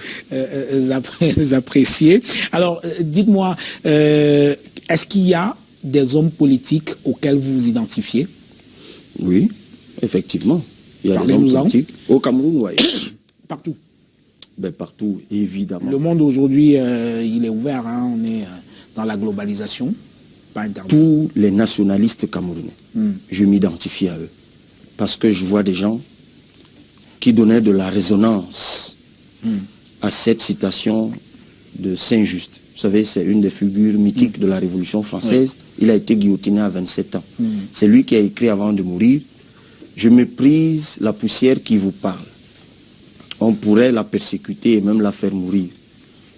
Apprécier. Alors, dites-moi, est-ce qu'il y a des hommes politiques auxquels vous vous identifiez? Oui, effectivement. Il y a des hommes politiques. Au Cameroun, oui. Partout. Ben, partout, évidemment. Le monde aujourd'hui, il est ouvert. Hein. On est dans la globalisation. Pas interdit. Tous les nationalistes camerounais, je m'identifie à eux. Parce que je vois des gens qui donnaient de la résonance à cette citation de Saint-Just. Vous savez, c'est une des figures mythiques de la Révolution française. Il a été guillotiné à 27 ans. C'est lui qui a écrit avant de mourir, « Je méprise la poussière qui vous parle. On pourrait la persécuter et même la faire mourir.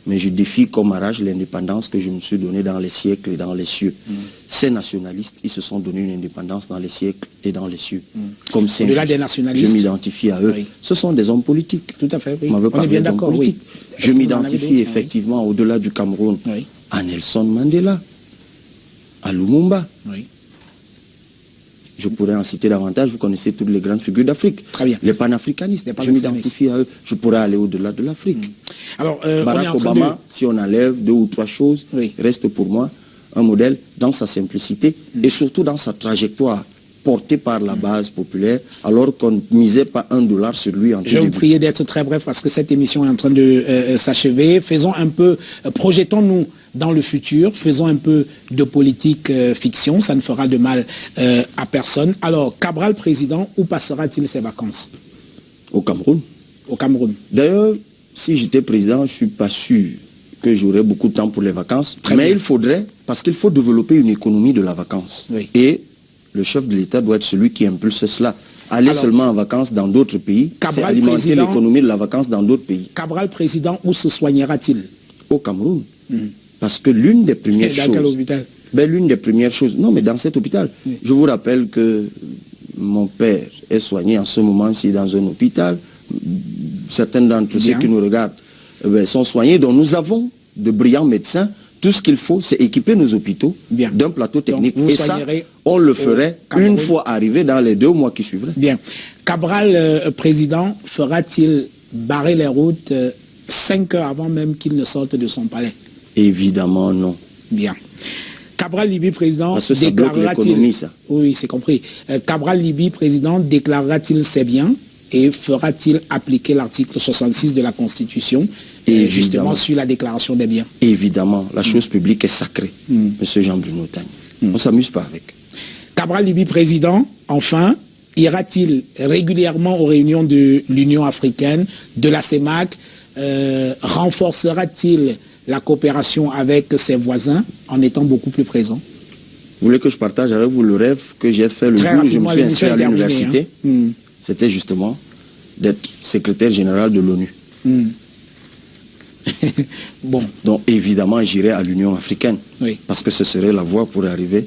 Mais je défie comme arrache l'indépendance que je me suis donnée dans les siècles et dans les cieux. » Ces nationalistes, ils se sont donné une indépendance dans les siècles et dans les cieux. Comme Saint-Just, des nationalistes, je m'identifie à eux. Oui. Ce sont des hommes politiques. Tout à fait, oui. On est bien d'accord, oui. Je m'identifie effectivement au-delà du Cameroun à Nelson Mandela, à Lumumba. Oui. Je pourrais en citer davantage, vous connaissez toutes les grandes figures d'Afrique. Très bien. Les panafricanistes, je m'identifie à eux. Je pourrais aller au-delà de l'Afrique. Alors, Barack Obama, si on enlève 2 ou 3 choses, reste pour moi un modèle dans sa simplicité et surtout dans sa trajectoire portée par la base populaire, alors qu'on ne misait pas $1 sur lui en tout début. Je vais vous prier d'être très bref parce que cette émission est en train de s'achever. Faisons un peu, projetons-nous dans le futur, faisons un peu de politique fiction, ça ne fera de mal à personne. Alors, Cabral président, où passera-t-il ses vacances? Au Cameroun. Au Cameroun. D'ailleurs, si j'étais président, je ne suis pas sûr que j'aurais beaucoup de temps pour les vacances. Mais il faudrait, parce qu'il faut développer une économie de la vacance. Et le chef de l'État doit être celui qui impulse cela. Aller seulement en vacances dans d'autres pays, c'est alimenter l'économie de la vacance dans d'autres pays. Cabral président, où se soignera-t-il? Au Cameroun. Parce que l'une des premières choses... Dans quel hôpital? L'une des premières choses... Non, mais dans cet hôpital. Je vous rappelle que mon père est soigné en ce moment-ci dans un hôpital. Certains d'entre ceux qui nous regardent sont soignés. Donc nous avons de brillants médecins. Tout ce qu'il faut, c'est équiper nos hôpitaux d'un plateau technique. Et ça, on le ferait une fois arrivé dans les 2 mois qui suivraient. Bien. Cabral, président, fera-t-il barrer les routes 5 heures avant même qu'il ne sorte de son palais? Évidemment, non. Bien. Cabral Libi, président, parce que ça bloque l'économie, ça. Oui, c'est compris. Cabral Libi, président, déclarera-t-il ses biens et fera-t-il appliquer l'article 66 de la Constitution justement sur la déclaration des biens? Évidemment, la chose publique est sacrée, Monsieur Jean-Bruno Tagne. On ne s'amuse pas avec. Cabral Libi, président, enfin, ira-t-il régulièrement aux réunions de l'Union africaine, de la CEMAC, renforcera-t-il la coopération avec ses voisins en étant beaucoup plus présent? Vous voulez que je partage avec vous le rêve que j'ai fait le jour où je me suis inscrit à l'université? C'était justement d'être secrétaire général de l'ONU. Bon. Donc évidemment, j'irai à l'Union africaine. Parce que ce serait la voie pour arriver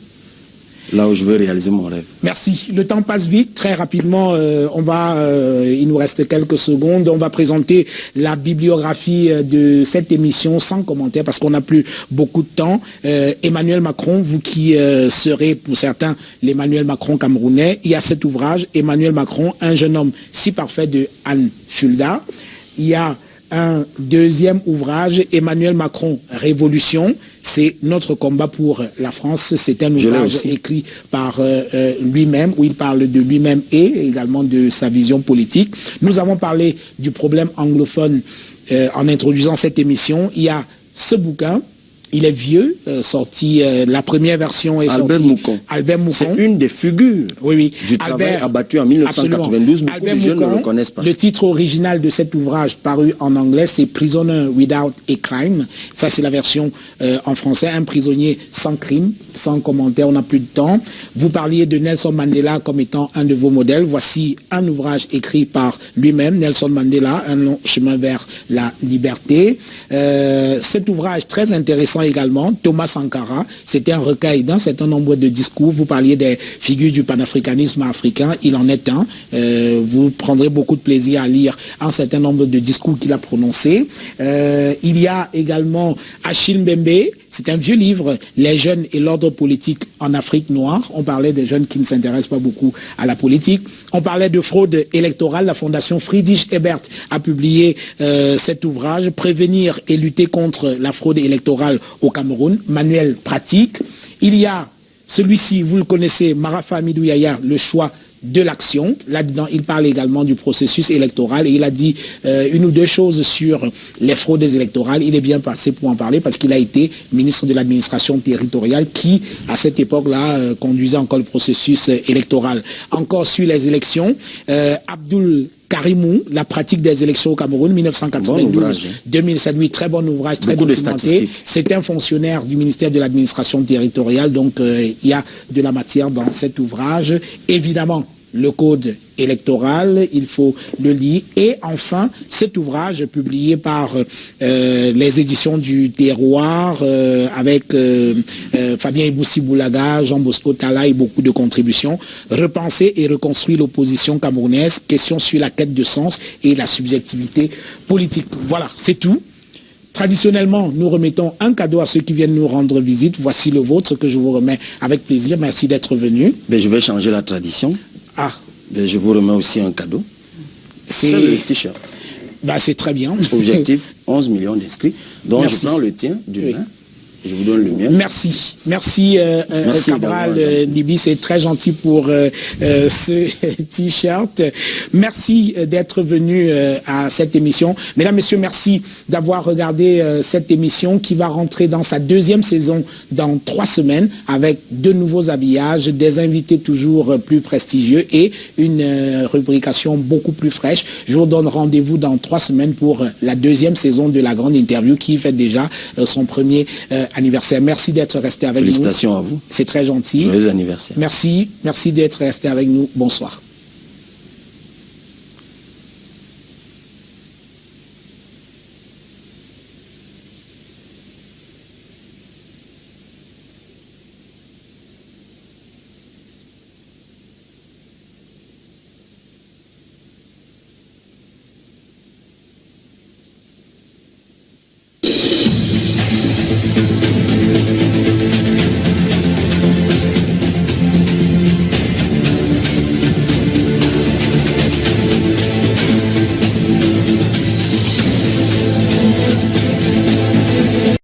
là où je veux réaliser mon rêve. Merci. Le temps passe vite. Très rapidement, il nous reste quelques secondes. On va présenter la bibliographie de cette émission sans commentaire parce qu'on n'a plus beaucoup de temps. Emmanuel Macron, vous qui serez pour certains l'Emmanuel Macron camerounais, il y a cet ouvrage, Emmanuel Macron, un jeune homme si parfait, de Anne Fulda. Il y a un deuxième ouvrage, Emmanuel Macron, Révolution, c'est notre combat pour la France. C'est un ouvrage écrit par lui-même, où il parle de lui-même et également de sa vision politique. Nous avons parlé du problème anglophone en introduisant cette émission. Il y a ce bouquin, il est vieux, sorti, la première version est Albert sortie. Moucon. Albert Moucon. C'est une des figures du travail abattu en 1992. Beaucoup Albert de jeunes Moucon, ne le connaissent pas. Le titre original de cet ouvrage paru en anglais, c'est Prisoner Without a Crime. Ça, c'est la version en français. Un prisonnier sans crime, sans commentaire, on n'a plus de temps. Vous parliez de Nelson Mandela comme étant un de vos modèles. Voici un ouvrage écrit par lui-même, Nelson Mandela, Un long chemin vers la liberté. Cet ouvrage très intéressant également, Thomas Sankara, c'était un recueil d'un certain nombre de discours. Vous parliez des figures du panafricanisme africain, il en est un. Vous prendrez beaucoup de plaisir à lire un certain nombre de discours qu'il a prononcés. Il y a également Achille Mbembe, c'est un vieux livre, Les jeunes et l'ordre politique en Afrique noire. On parlait des jeunes qui ne s'intéressent pas beaucoup à la politique. On parlait de fraude électorale. La fondation Friedrich Ebert a publié cet ouvrage, Prévenir et lutter contre la fraude électorale au Cameroun, manuel pratique. Il y a celui-ci, vous le connaissez, Marafa Amidou Yaya, Le choix de l'action. Là-dedans, il parle également du processus électoral et il a dit une ou deux choses sur les fraudes électorales. Il est bien passé pour en parler parce qu'il a été ministre de l'administration territoriale qui, à cette époque-là, conduisait encore le processus électoral. Encore sur les élections, Abdoul Karimou, la pratique des élections au Cameroun, 1992-2007. Oui, très bon ouvrage, très documenté. C'est un fonctionnaire du ministère de l'administration territoriale, donc il y a de la matière dans cet ouvrage. Évidemment, le code électoral, il faut le lire. Et enfin, cet ouvrage publié par les éditions du Terroir avec Fabien Iboussi-Boulaga, Jean-Bosco Tala et beaucoup de contributions. Repenser et reconstruire l'opposition camerounaise, question sur la quête de sens et la subjectivité politique. Voilà, c'est tout. Traditionnellement, nous remettons un cadeau à ceux qui viennent nous rendre visite. Voici le vôtre que je vous remets avec plaisir. Merci d'être venu. Mais je vais changer la tradition. Ah. Je vous remets aussi un cadeau. C'est le t-shirt. Bah, c'est très bien. Objectif, 11 millions d'inscrits. Donc Merci. je prends le tien du main. Je vous donne le mien. Merci. Merci, Cabral Libi. C'est très gentil pour ce t-shirt. Merci d'être venu à cette émission. Mesdames, Messieurs, merci d'avoir regardé cette émission qui va rentrer dans sa deuxième saison dans 3 semaines avec de nouveaux habillages, des invités toujours plus prestigieux et une rubrication beaucoup plus fraîche. Je vous donne rendez-vous dans 3 semaines pour la deuxième saison de la grande interview qui fait déjà son premier anniversaire. Merci d'être resté avec nous. Félicitations à vous. C'est très gentil. Joyeux anniversaire. Merci d'être resté avec nous. Bonsoir.